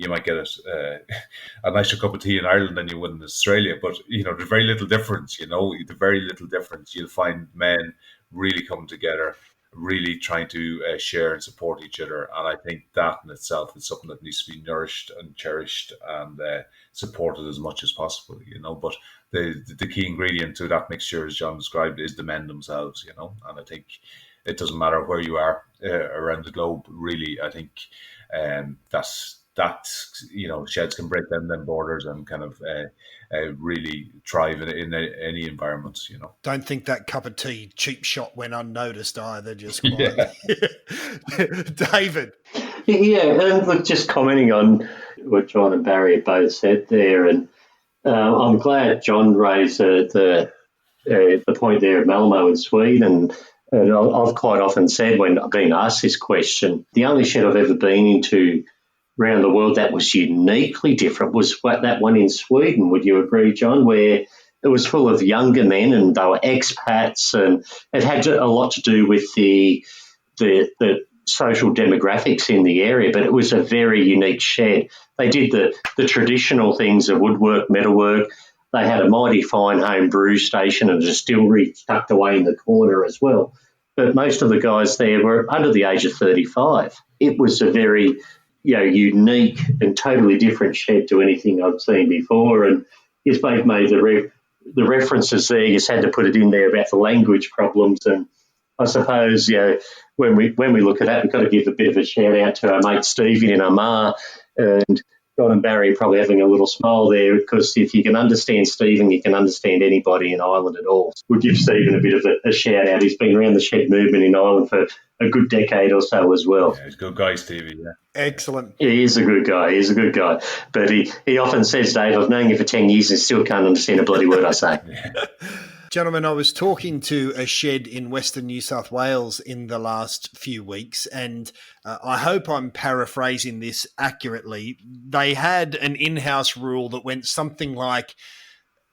nicer cup of tea in Ireland than you would in Australia, but there's very little difference. The very little difference. You'll find men really coming together, really trying to share and support each other, and I think that in itself is something that needs to be nourished and cherished and supported as much as possible. But the key ingredient to that mixture, as John described, is the men themselves. And I think it doesn't matter where you are around the globe, really. I think sheds can break down them borders and kind of really thrive in any environment. Don't think that cup of tea cheap shot went unnoticed either. Just quietly. David. Yeah, and look, just commenting on what John and Barry have both said there, and I'm glad John raised the point there of Malmo in Sweden. And I've quite often said when I've been asked this question, the only shed I've ever been into around the world that was uniquely different was that one in Sweden. Would you agree, John, where it was full of younger men and they were expats, and it had a lot to do with the social demographics in the area, but it was a very unique shed. They did the traditional things of woodwork, metalwork. They had a mighty fine home brew station and a distillery tucked away in the corner as well. But most of the guys there were under the age of 35. It was a very unique and totally different shed to anything I've seen before. And you both made the references there. You just had to put it in there about the language problems. And I suppose, when we look at that, we've got to give a bit of a shout out to our mate Stevie in Armagh, and John and Barry probably having a little smile there, because if you can understand Stephen, you can understand anybody in Ireland at all. We'll give Stephen a bit of a shout out. He's been around the shed movement in Ireland for a good decade or so as well. Yeah, he's a good guy, Stevie. Yeah, excellent. He is a good guy. But he often says, Dave, I've known you for 10 years and still can't understand a bloody word I say. Gentlemen, I was talking to a shed in Western New South Wales in the last few weeks, and I hope I'm paraphrasing this accurately. They had an in-house rule that went something like,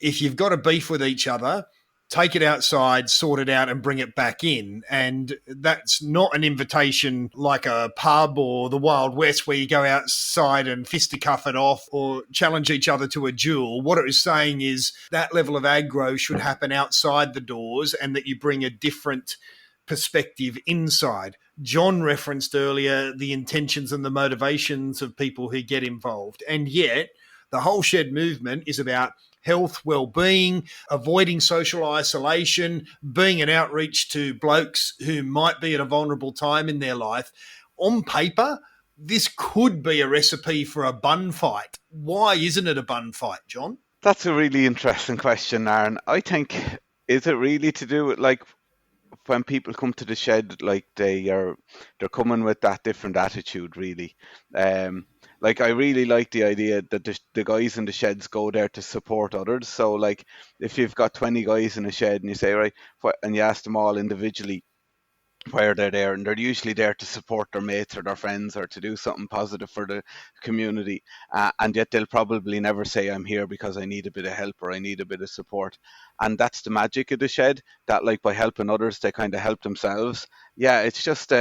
if you've got a beef with each other, take it outside, sort it out, and bring it back in. And that's not an invitation like a pub or the Wild West where you go outside and fisticuff it off or challenge each other to a duel. What it is saying is that level of aggro should happen outside the doors, and that you bring a different perspective inside. John referenced earlier the intentions and the motivations of people who get involved. And yet the whole shed movement is about health, well-being, avoiding social isolation, being an outreach to blokes who might be at a vulnerable time in their life. On paper, this could be a recipe for a bun fight. Why isn't it a bun fight, John? That's a really interesting question, Aaron. I think, is it really to do with, like, when people come to the shed, like they're coming with that different attitude, really. Like, I really like the idea that the guys in the sheds go there to support others. So, like, if you've got 20 guys in a shed and you say, right, and you ask them all individually why they're there, and they're usually there to support their mates or their friends or to do something positive for the community, and yet they'll probably never say, I'm here because I need a bit of help or I need a bit of support. And that's the magic of the shed, that, like, by helping others they kind of help themselves. Yeah, it's just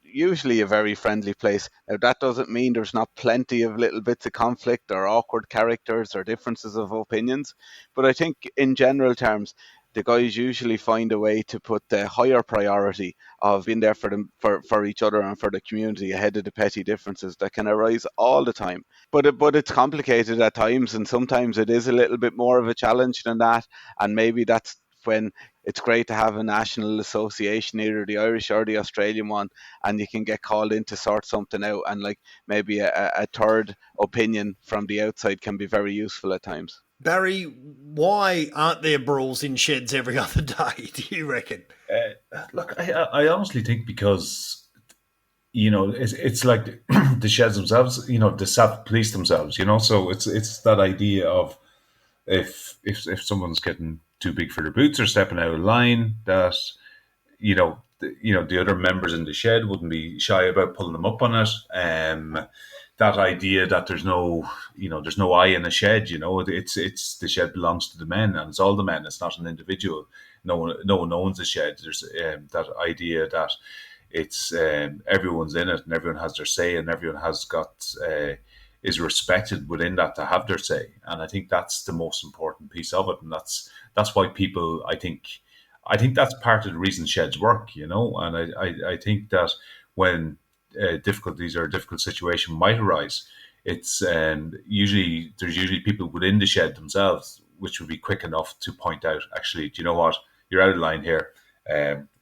usually a very friendly place. Now, that doesn't mean there's not plenty of little bits of conflict or awkward characters or differences of opinions, but I think in general terms the guys usually find a way to put the higher priority of being there for them, for each other and for the community, ahead of the petty differences that can arise all the time. But it's complicated at times, and sometimes it is a little bit more of a challenge than that. And maybe that's when it's great to have a national association, either the Irish or the Australian one, and you can get called in to sort something out. And, like, maybe a third opinion from the outside can be very useful at times. Barry, why aren't there brawls in sheds every other day, do you reckon? Look, I honestly think because, it's like the sheds themselves, they self-police themselves, so it's that idea of if someone's getting too big for their boots or stepping out of line, that, the other members in the shed wouldn't be shy about pulling them up on it. That idea that there's no I in a shed, it's the shed belongs to the men, and it's all the men. It's not an individual. No one owns the shed. There's that idea that it's everyone's in it and everyone has their say and everyone has got is respected within that to have their say. And I think that's the most important piece of it, and that's why people, I think that's part of the reason sheds work, and I think that when difficulties or a difficult situation might arise, it's usually people within the shed themselves which would be quick enough to point out, actually, do you know what, you're out of line here.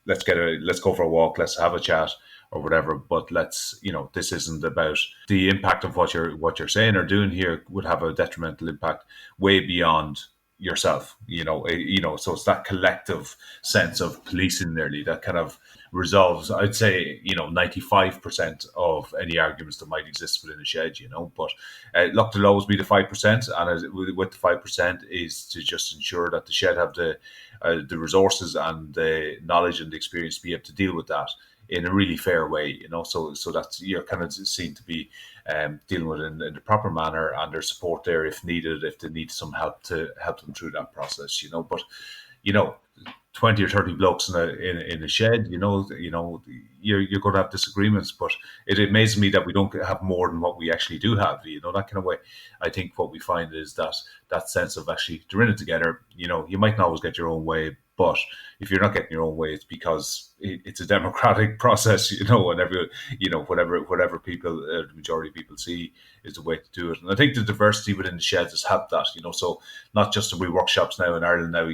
Let's go for a walk. Let's have a chat or whatever. But this isn't about the impact of what you're saying or doing here would have a detrimental impact way beyond yourself, so it's that collective sense of policing nearly that kind of resolves, I'd say, 95% of any arguments that might exist within a shed, but look, there'll always be the 5%, and with the 5% is to just ensure that the shed have the resources and the knowledge and the experience to be able to deal with that in a really fair way, so that you're kind of seen to be dealing with it in the proper manner, and there's support there if needed, if they need some help to help them through that process, but 20 or 30 blokes in a shed, you're going to have disagreements, but it amazes me that we don't have more than what we actually do have, that kind of way. I think what we find is that sense of actually they're in it together. You might not always get your own way, but if you're not getting your own way, it's because it's a democratic process, and everyone, whatever people, the majority of people see is the way to do it. And I think the diversity within the sheds has helped that, so not just the wee workshops now in Ireland now,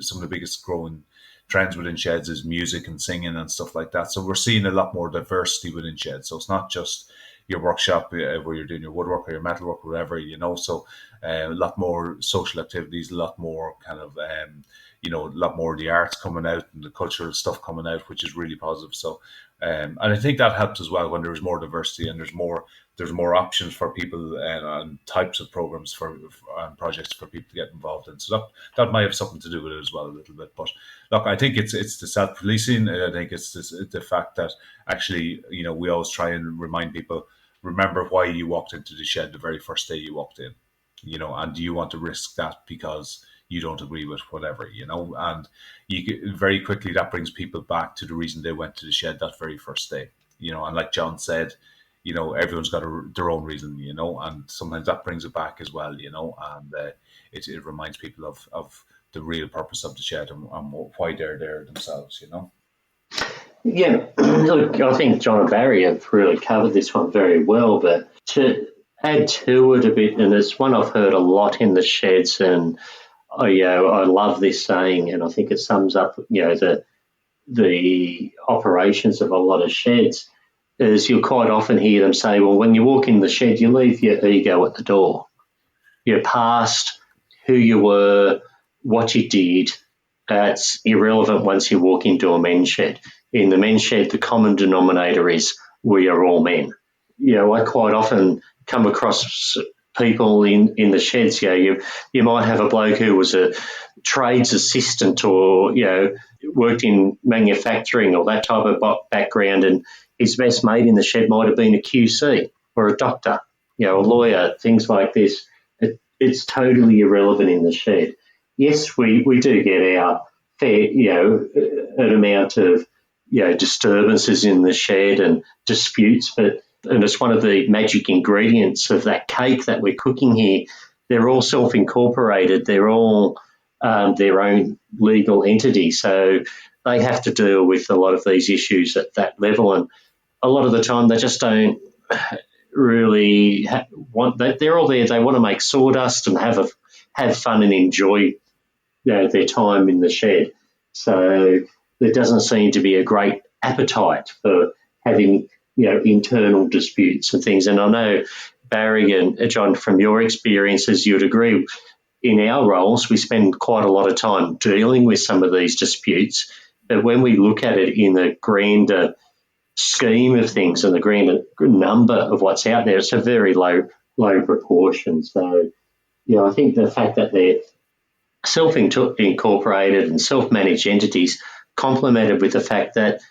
some of the biggest growing trends within sheds is music and singing and stuff like that. So we're seeing a lot more diversity within sheds. So it's not just your workshop where you're doing your woodwork or your metalwork or whatever, so a lot more social activities, a lot more kind of, a lot more of the arts coming out and the cultural stuff coming out, which is really positive. So, and I think that helps as well when there's more diversity and there's more options for people and types of programs and projects for people to get involved in. So that might have something to do with it as well a little bit. But look, I think it's the self-policing. I think it's the fact that actually, we always try and remind people, remember why you walked into the shed the very first day you walked in, and do you want to risk that because you don't agree with whatever, and you get, very quickly that brings people back to the reason they went to the shed that very first day, and like John said, everyone's got their own reason, and sometimes that brings it back as well, and it reminds people of the real purpose of the shed and why they're there themselves, Yeah, look, I think John and Barry have really covered this one very well, but to add to it a bit, and it's one I've heard a lot in the sheds, and I love this saying, and I think it sums up, the operations of a lot of sheds, is you'll quite often hear them say, well, when you walk in the shed, you leave your ego at the door. Your past, who you were, what you did, that's irrelevant once you walk into a men's shed. In the men's shed, the common denominator is we are all men. I quite often come across people in the sheds. You might have a bloke who was a trades assistant, or worked in manufacturing or that type of background, and his best mate in the shed might have been a QC or a doctor, a lawyer, things like this. It's totally irrelevant in the shed. Yes, we do get our fair, an amount of, disturbances in the shed and disputes, and it's one of the magic ingredients of that cake that we're cooking here. They're all self-incorporated. They're all their own legal entity. So they have to deal with a lot of these issues at that level. And a lot of the time they just don't really they're all there. They want to make sawdust and have fun and enjoy their time in the shed. So there doesn't seem to be a great appetite for having internal disputes and things. And I know, Barry and John, from your experiences, you'd agree, in our roles we spend quite a lot of time dealing with some of these disputes. But when we look at it in the grander scheme of things and the grander number of what's out there, it's a very low proportion. So, I think the fact that they're self-incorporated and self-managed entities, complemented with the fact that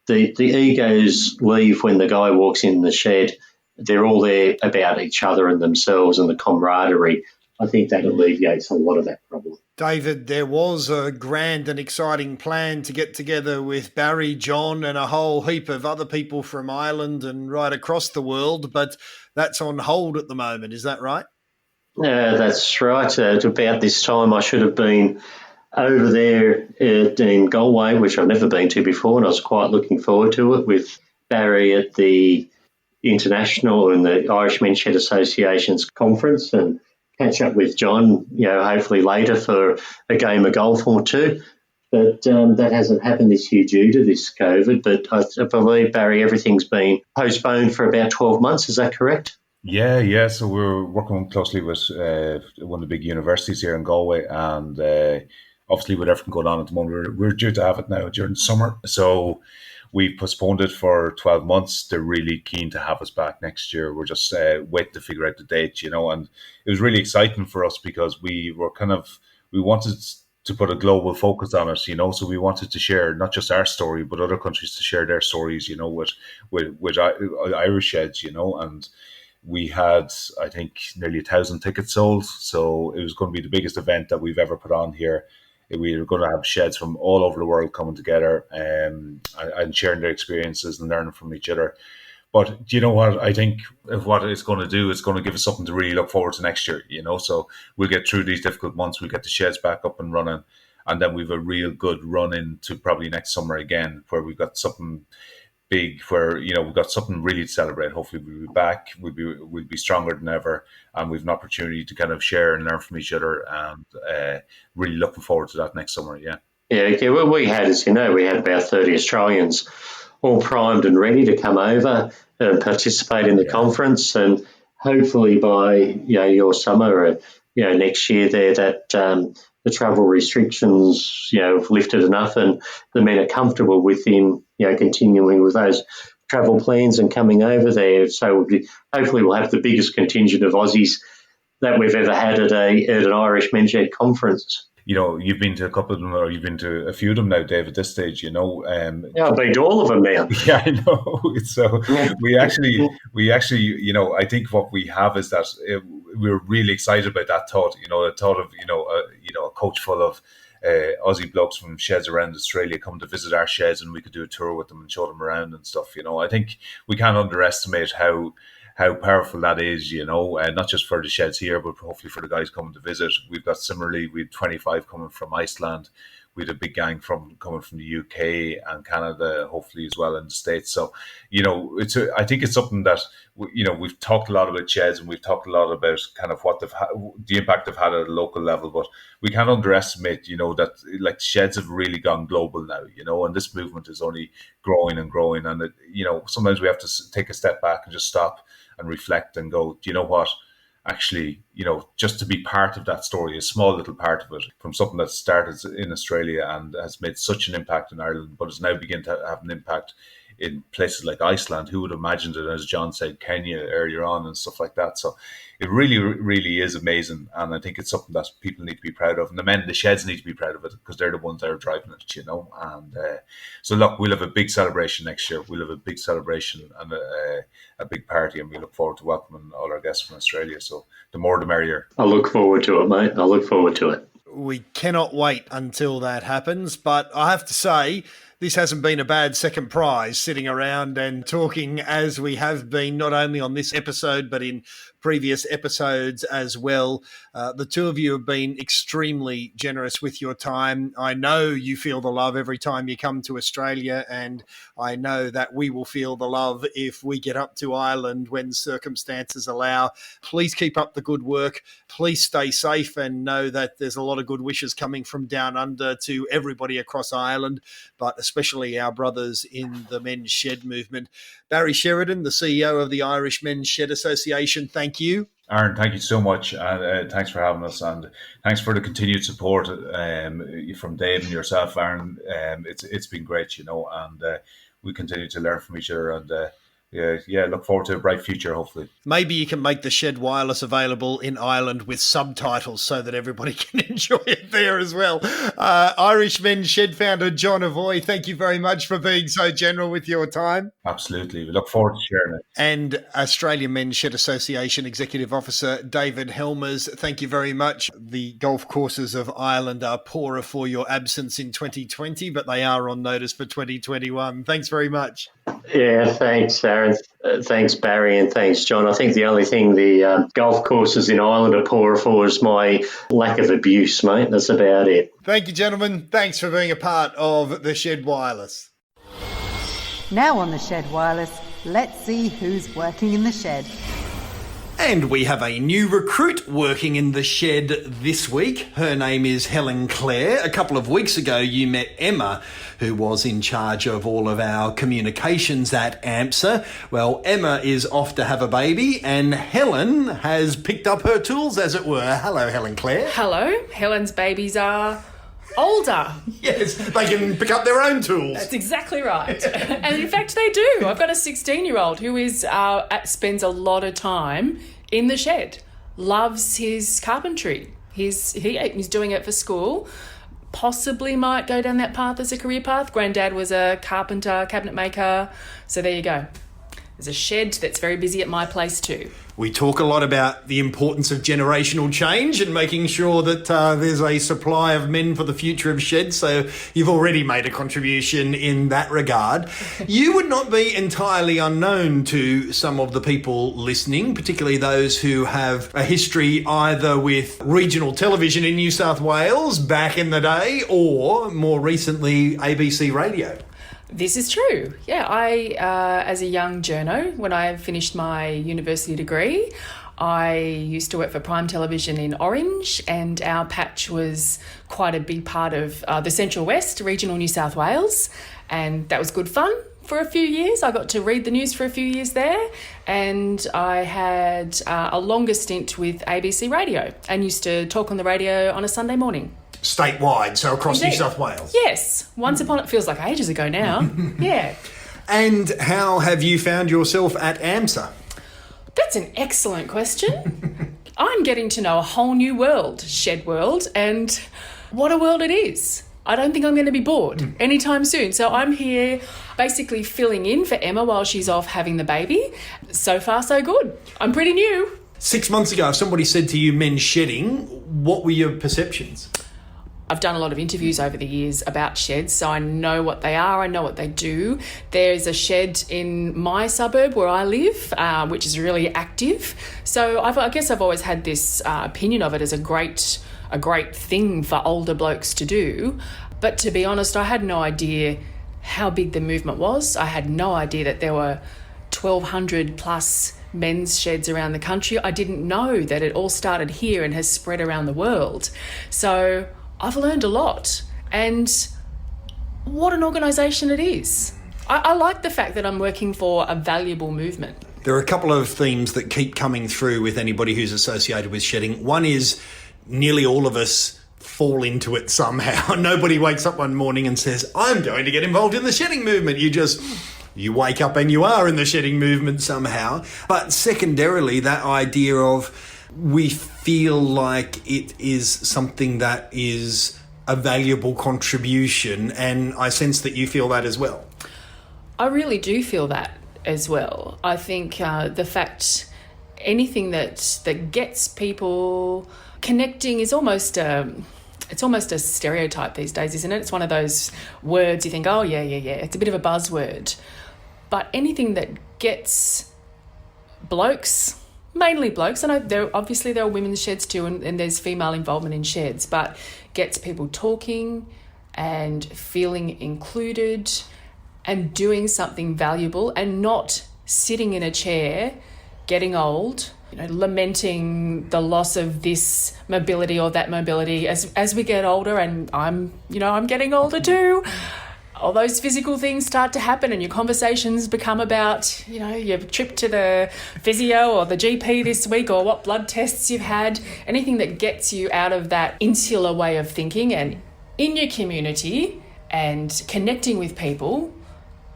the egos leave when the guy walks in the shed. They're all there about each other and themselves and the camaraderie. I think that alleviates a lot of that problem. David, there was a grand and exciting plan to get together with Barry, John, and a whole heap of other people from Ireland and right across the world, but that's on hold at the moment. Is that right? That's right. At about this time, I should have been over there in Galway, which I've never been to before, and I was quite looking forward to it, with Barry at the International and the Irish Men's Shed Association's conference, and catch up with John, hopefully later for a game of golf or two. But that hasn't happened this year due to this COVID. But I believe, Barry, everything's been postponed for about 12 months. Is that correct? Yeah. So we're working closely with one of the big universities here in Galway, and obviously with everything going on at the moment, we're due to have it now during the summer. So we postponed it for 12 months. They're really keen to have us back next year. We're just waiting to figure out the date, and it was really exciting for us because we wanted to put a global focus on it, so we wanted to share not just our story, but other countries to share their stories, with Irish sheds, and we had, I think, nearly 1,000 tickets sold. So it was going to be the biggest event that we've ever put on here. We were going to have sheds from all over the world coming together and sharing their experiences and learning from each other. But do you know what? I think what it's going to do is going to give us something to really look forward to next year, So we'll get through these difficult months. We'll get the sheds back up and running. And then we've a real good run into probably next summer again, where we've got something big, where we've got something really to celebrate. Hopefully we'll be back, we'll be stronger than ever, and we've an opportunity to kind of share and learn from each other, and really looking forward to that next summer. Well, we had, as you know, we had about 30 Australians all primed and ready to come over and participate in the conference, and hopefully by your summer, next year there, that the travel restrictions have lifted enough and the men are comfortable with him continuing with those travel plans and coming over there. So hopefully we'll have the biggest contingent of Aussies that we've ever had at an Irish Men's Shed conference. You've been to a couple of them, or you've been to a few of them now, Dave, at this stage, Yeah, I've been to all of them now. Yeah, I know. So we actually, I think what we have is that we're really excited about that thought, the thought of, a coach full of Aussie blokes from sheds around Australia come to visit our sheds, and we could do a tour with them and show them around and stuff. I think we can't underestimate how powerful that is, not just for the sheds here, but hopefully for the guys coming to visit. We had 25 coming from Iceland. We had a big gang coming from the UK and Canada, hopefully as well in the States. So, I think it's something that, we've talked a lot about sheds, and we've talked a lot about kind of what the impact they've had at a local level, but we can't underestimate, that like sheds have really gone global now, and this movement is only growing and growing. And, sometimes we have to take a step back and just stop and reflect and go, do you know what? Actually, just to be part of that story, a small little part of it, from something that started in Australia and has made such an impact in Ireland, but is now beginning to have an impact in places like Iceland. Who would have imagined it, as John said, Kenya earlier on and stuff like that. So it really, really is amazing. And I think it's something that people need to be proud of. And the men in the sheds need to be proud of it because they're the ones that are driving it, you know. And so, look, we'll have a big celebration next year. We'll have a big celebration and a big party. And we look forward to welcoming all our guests from Australia. So the more the merrier. I look forward to it, mate. I look forward to it. We cannot wait until that happens. But I have to say, this hasn't been a bad second prize, sitting around and talking as we have been, not only on this episode, but in previous episodes as well. The two of you have been extremely generous with your time. I know you feel the love every time you come to Australia, and I know that we will feel the love if we get up to Ireland when circumstances allow. Please keep up the good work. Please stay safe and know that there's a lot of good wishes coming from down under to everybody across Ireland, but especially our brothers in the men's shed movement. Barry Sheridan, the CEO of the Irish Men's Shed Association, thank you. Aaron, thank you so much. And thanks for having us. And thanks for the continued support from Dave and yourself, Aaron. It's been great, you know, and we continue to learn from each other. And look forward to a bright future, hopefully. Maybe you can make the Shed Wireless available in Ireland with subtitles so that everybody can enjoy it there as well. Irish Men's Shed founder John Avoy, thank you very much for being so general with your time. Absolutely. We look forward to sharing it. And Australian Men's Shed Association Executive Officer David Helmers, thank you very much. The golf courses of Ireland are poorer for your absence in 2020, but they are on notice for 2021. Thanks very much. Yeah, thanks, Aaron. Thanks, Barry, and thanks, John. I think the only thing the golf courses in Ireland are poorer for is my lack of abuse, mate. That's about it. Thank you, gentlemen. Thanks for being a part of the Shed Wireless. Now on the Shed Wireless, let's see who's working in the shed. And we have a new recruit working in the shed this week. Her name is Helen Clare. A couple of weeks ago, you met Emma, who was in charge of all of our communications at AMSA. Well, Emma is off to have a baby, and Helen has picked up her tools, as it were. Hello, Helen Clare. Hello. Helen's babies are older. Yes, they can pick up their own tools. That's exactly right. And in fact, they do. I've got a 16-year-old who spends a lot of time in the shed, loves his carpentry. He's doing it for school, possibly might go down that path as a career path. Granddad was a carpenter, cabinet maker. So there you go. There's a shed that's very busy at my place too. We talk a lot about the importance of generational change and making sure that there's a supply of men for the future of sheds. So you've already made a contribution in that regard. You would not be entirely unknown to some of the people listening, particularly those who have a history either with regional television in New South Wales back in the day or more recently ABC Radio. This is true. Yeah, I, as a young journo, when I finished my university degree, I used to work for Prime Television in Orange, and our patch was quite a big part of the Central West, regional New South Wales, and that was good fun for a few years. I got to read the news for a few years there, and I had a longer stint with ABC Radio and used to talk on the radio on a Sunday morning. Statewide, so across Indeed. New South Wales. Yes. Once upon it feels like ages ago now. Yeah. And how have you found yourself at AMSA? That's an excellent question. I'm getting to know a whole new world, shed world, and what a world it is. I don't think I'm going to be bored anytime soon. So I'm here basically filling in for Emma while she's off having the baby. So far, so good. I'm pretty new. 6 months ago, if somebody said to you men's shedding, what were your perceptions? I've done a lot of interviews over the years about sheds, so I know what they are, I know what they do. There's a shed in my suburb where I live, which is really active. So I guess I've always had this opinion of it as a great thing for older blokes to do. But to be honest, I had no idea how big the movement was. I had no idea that there were 1,200 plus men's sheds around the country. I didn't know that it all started here and has spread around the world. So I've learned a lot, and what an organisation it is. I like the fact that I'm working for a valuable movement. There are a couple of themes that keep coming through with anybody who's associated with shedding. One is nearly all of us fall into it somehow. Nobody wakes up one morning and says, I'm going to get involved in the shedding movement. You just you wake up and you are in the shedding movement somehow. But secondarily, that idea of we feel like it is something that is a valuable contribution, and I sense that you feel that as well. I really do feel that as well. I think the fact anything that gets people connecting is almost it's almost a stereotype these days, isn't it? It's one of those words you think, oh, yeah. It's a bit of a buzzword. But anything that gets blokes, mainly blokes, I know there are women's sheds too, and there's female involvement in sheds, but gets people talking and feeling included and doing something valuable and not sitting in a chair, getting old, lamenting the loss of this mobility or that mobility as we get older. And I'm getting older too. All those physical things start to happen and your conversations become about, your trip to the physio or the GP this week or what blood tests you've had, anything that gets you out of that insular way of thinking and in your community and connecting with people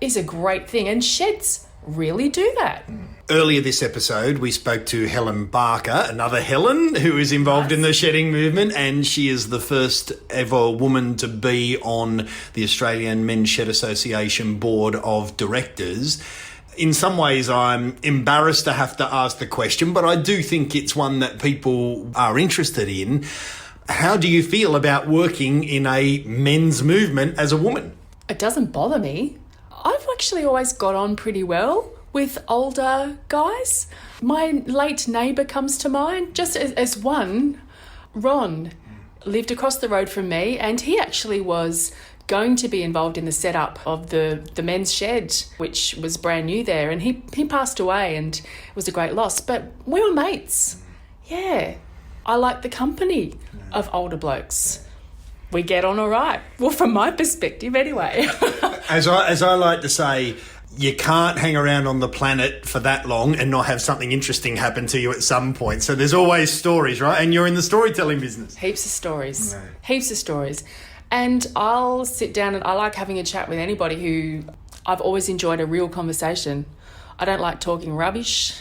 is a great thing. And sheds really do that. Earlier this episode, we spoke to Helen Barker, another Helen who is involved in the shedding movement, and she is the first ever woman to be on the Australian Men's Shed Association Board of Directors. In some ways, I'm embarrassed to have to ask the question, but I do think it's one that people are interested in. How do you feel about working in a men's movement as a woman? It doesn't bother me. I've actually always got on pretty well with older guys. My late neighbour comes to mind, just as one. Ron lived across the road from me, and he actually was going to be involved in the setup of the men's shed, which was brand new there, and he passed away, and it was a great loss. But we were mates. Yeah, I like the company of older blokes. We get on all right. Well, from my perspective, anyway. As I like to say, you can't hang around on the planet for that long and not have something interesting happen to you at some point. So there's always stories, right? And you're in the storytelling business. Heaps of stories. No. Heaps of stories. And I'll sit down and I like having a chat with anybody who I've always enjoyed a real conversation. I don't like talking rubbish.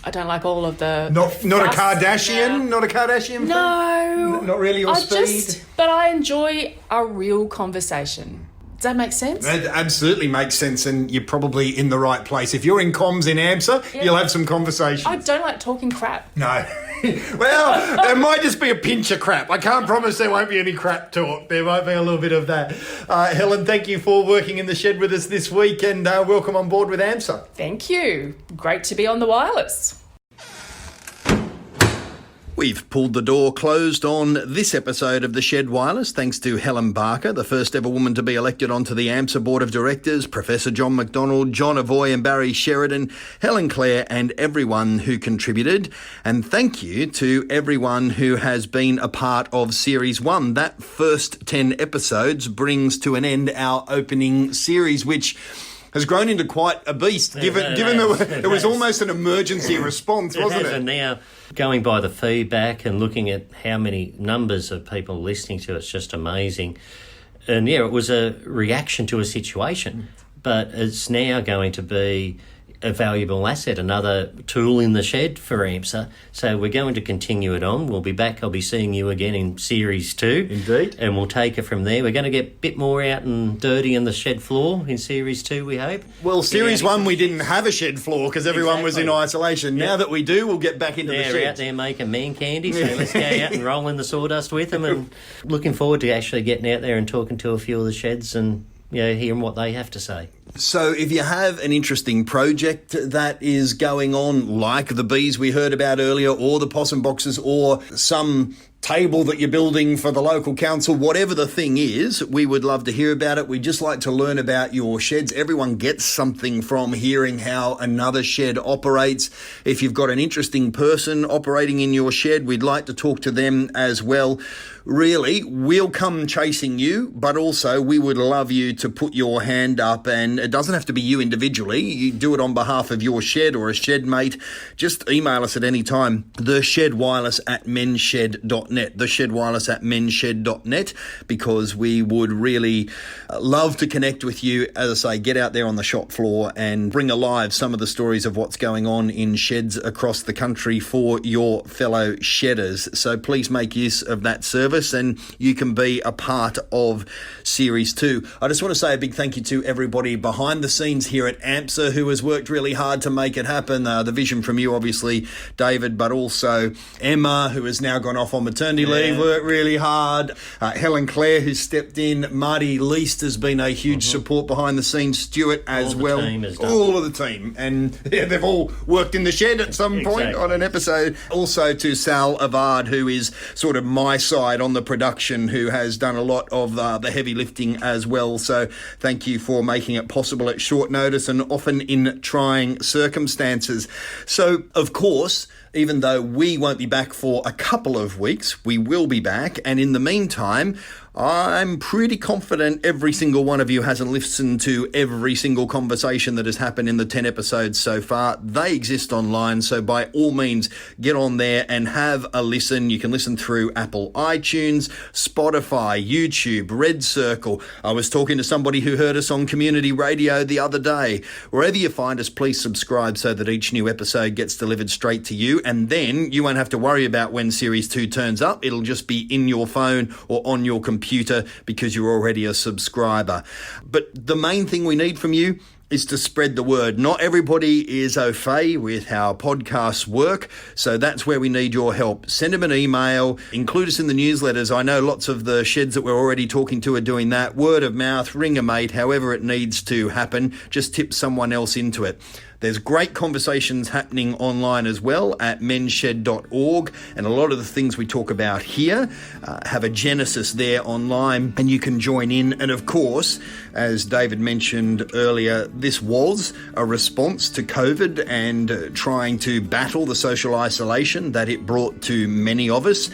I don't like all of the... Not a Kardashian? Not a Kardashian? No. Not really your speed? But I enjoy a real conversation. Does that make sense? That absolutely makes sense, and you're probably in the right place. If you're in comms in AMSA, you'll have some conversations. I don't like talking crap. No. Well, there might just be a pinch of crap. I can't promise there won't be any crap talk. There might be a little bit of that. Helen, thank you for working in the shed with us this week, and welcome on board with AMSA. Thank you. Great to be on the wireless. We've pulled the door closed on this episode of The Shed Wireless, thanks to Helen Barker, the first ever woman to be elected onto the AMSA Board of Directors, Professor John Macdonald, John Avoy and Barry Sheridan, Helen Clare and everyone who contributed. And thank you to everyone who has been a part of Series 1. That first 10 episodes brings to an end our opening series, which has grown into quite a beast, given that it was almost an emergency response, wasn't it? And now, going by the feedback and looking at how many numbers of people listening to it's just amazing. And yeah, it was a reaction to a situation, but it's now going to be a valuable asset, another tool in the shed for AMSA. So we're going to continue it on. We'll be back. I'll be seeing you again in Series 2. Indeed. And we'll take it from there. We're going to get a bit more out and dirty on the shed floor in Series 2, we hope. Well, Series 1 we didn't have a shed floor because everyone was in isolation. Now that we do, we'll get back into the shed. They're out there making man candy, so let's go out and roll in the sawdust with them, and looking forward to actually getting out there and talking to a few of the sheds and hearing what they have to say. So if you have an interesting project that is going on, like the bees we heard about earlier, or the possum boxes, or some table that you're building for the local council, whatever the thing is, we would love to hear about it. We'd just like to learn about your sheds. Everyone gets something from hearing how another shed operates. If you've got an interesting person operating in your shed, we'd like to talk to them as well. Really, we'll come chasing you, but also we would love you to put your hand up, and it doesn't have to be you individually. You do it on behalf of your shed or a shed mate. Just email us at any time, theshedwireless@mensshed.net. theshedwireless.net, theshedwireless@menshed.net, because we would really love to connect with you. As I say, get out there on the shop floor and bring alive some of the stories of what's going on in sheds across the country for your fellow shedders. So please make use of that service and you can be a part of Series 2. I just want to say a big thank you to everybody behind the scenes here at AMSA who has worked really hard to make it happen. The vision from you, obviously, David, but also Emma, who has now gone off on maternity leave, worked really hard. Helen Clare, who's stepped in. Marty Least has been a huge support behind the scenes. Stuart as well. All of the team. And they've all worked in the shed at some point on an episode. Also to Sal Avard, who is sort of my side on the production, who has done a lot of the heavy lifting as well. So thank you for making it possible at short notice and often in trying circumstances. So, of course, even though we won't be back for a couple of weeks, we will be back. And in the meantime, I'm pretty confident every single one of you hasn't listened to every single conversation that has happened in the 10 episodes so far. They exist online, so by all means, get on there and have a listen. You can listen through Apple iTunes, Spotify, YouTube, Red Circle. I was talking to somebody who heard us on community radio the other day. Wherever you find us, please subscribe so that each new episode gets delivered straight to you, and then you won't have to worry about when Series 2 turns up. It'll just be in your phone or on your computer because you're already a subscriber. But the main thing we need from you is to spread the word. Not everybody is au fait with how podcasts work, so that's where we need your help. Send them an email, include us in the newsletters. I know lots of the sheds that we're already talking to are doing that. Word of mouth, ring a mate, however it needs to happen. Just tip someone else into it. There's great conversations happening online as well at mensshed.org, and a lot of the things we talk about here have a genesis there online, and you can join in. And of course, as David mentioned earlier, this was a response to COVID and trying to battle the social isolation that it brought to many of us.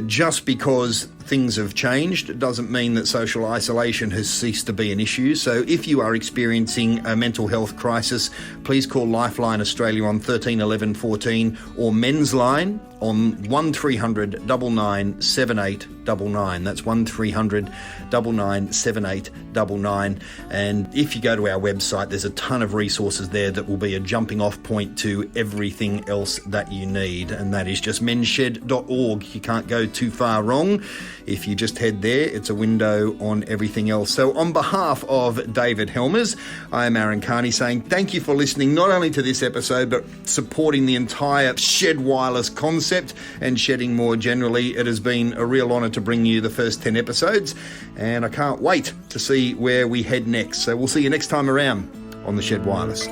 Just because things have changed, it doesn't mean that social isolation has ceased to be an issue. So if you are experiencing a mental health crisis, please call Lifeline Australia on 13 11 14 or Men's Line on 1300 99 7899. That's 1300 99 7899. And if you go to our website, there's a ton of resources there that will be a jumping off point to everything else that you need. And that is just mensshed.org. You can't go too far wrong. If you just head there, it's a window on everything else. So on behalf of David Helmers, I am Aaron Kearney saying thank you for listening not only to this episode, but supporting the entire Shed Wireless concept and shedding more generally. It has been a real honour to bring you the first 10 episodes, and I can't wait to see where we head next. So we'll see you next time around on the Shed Wireless.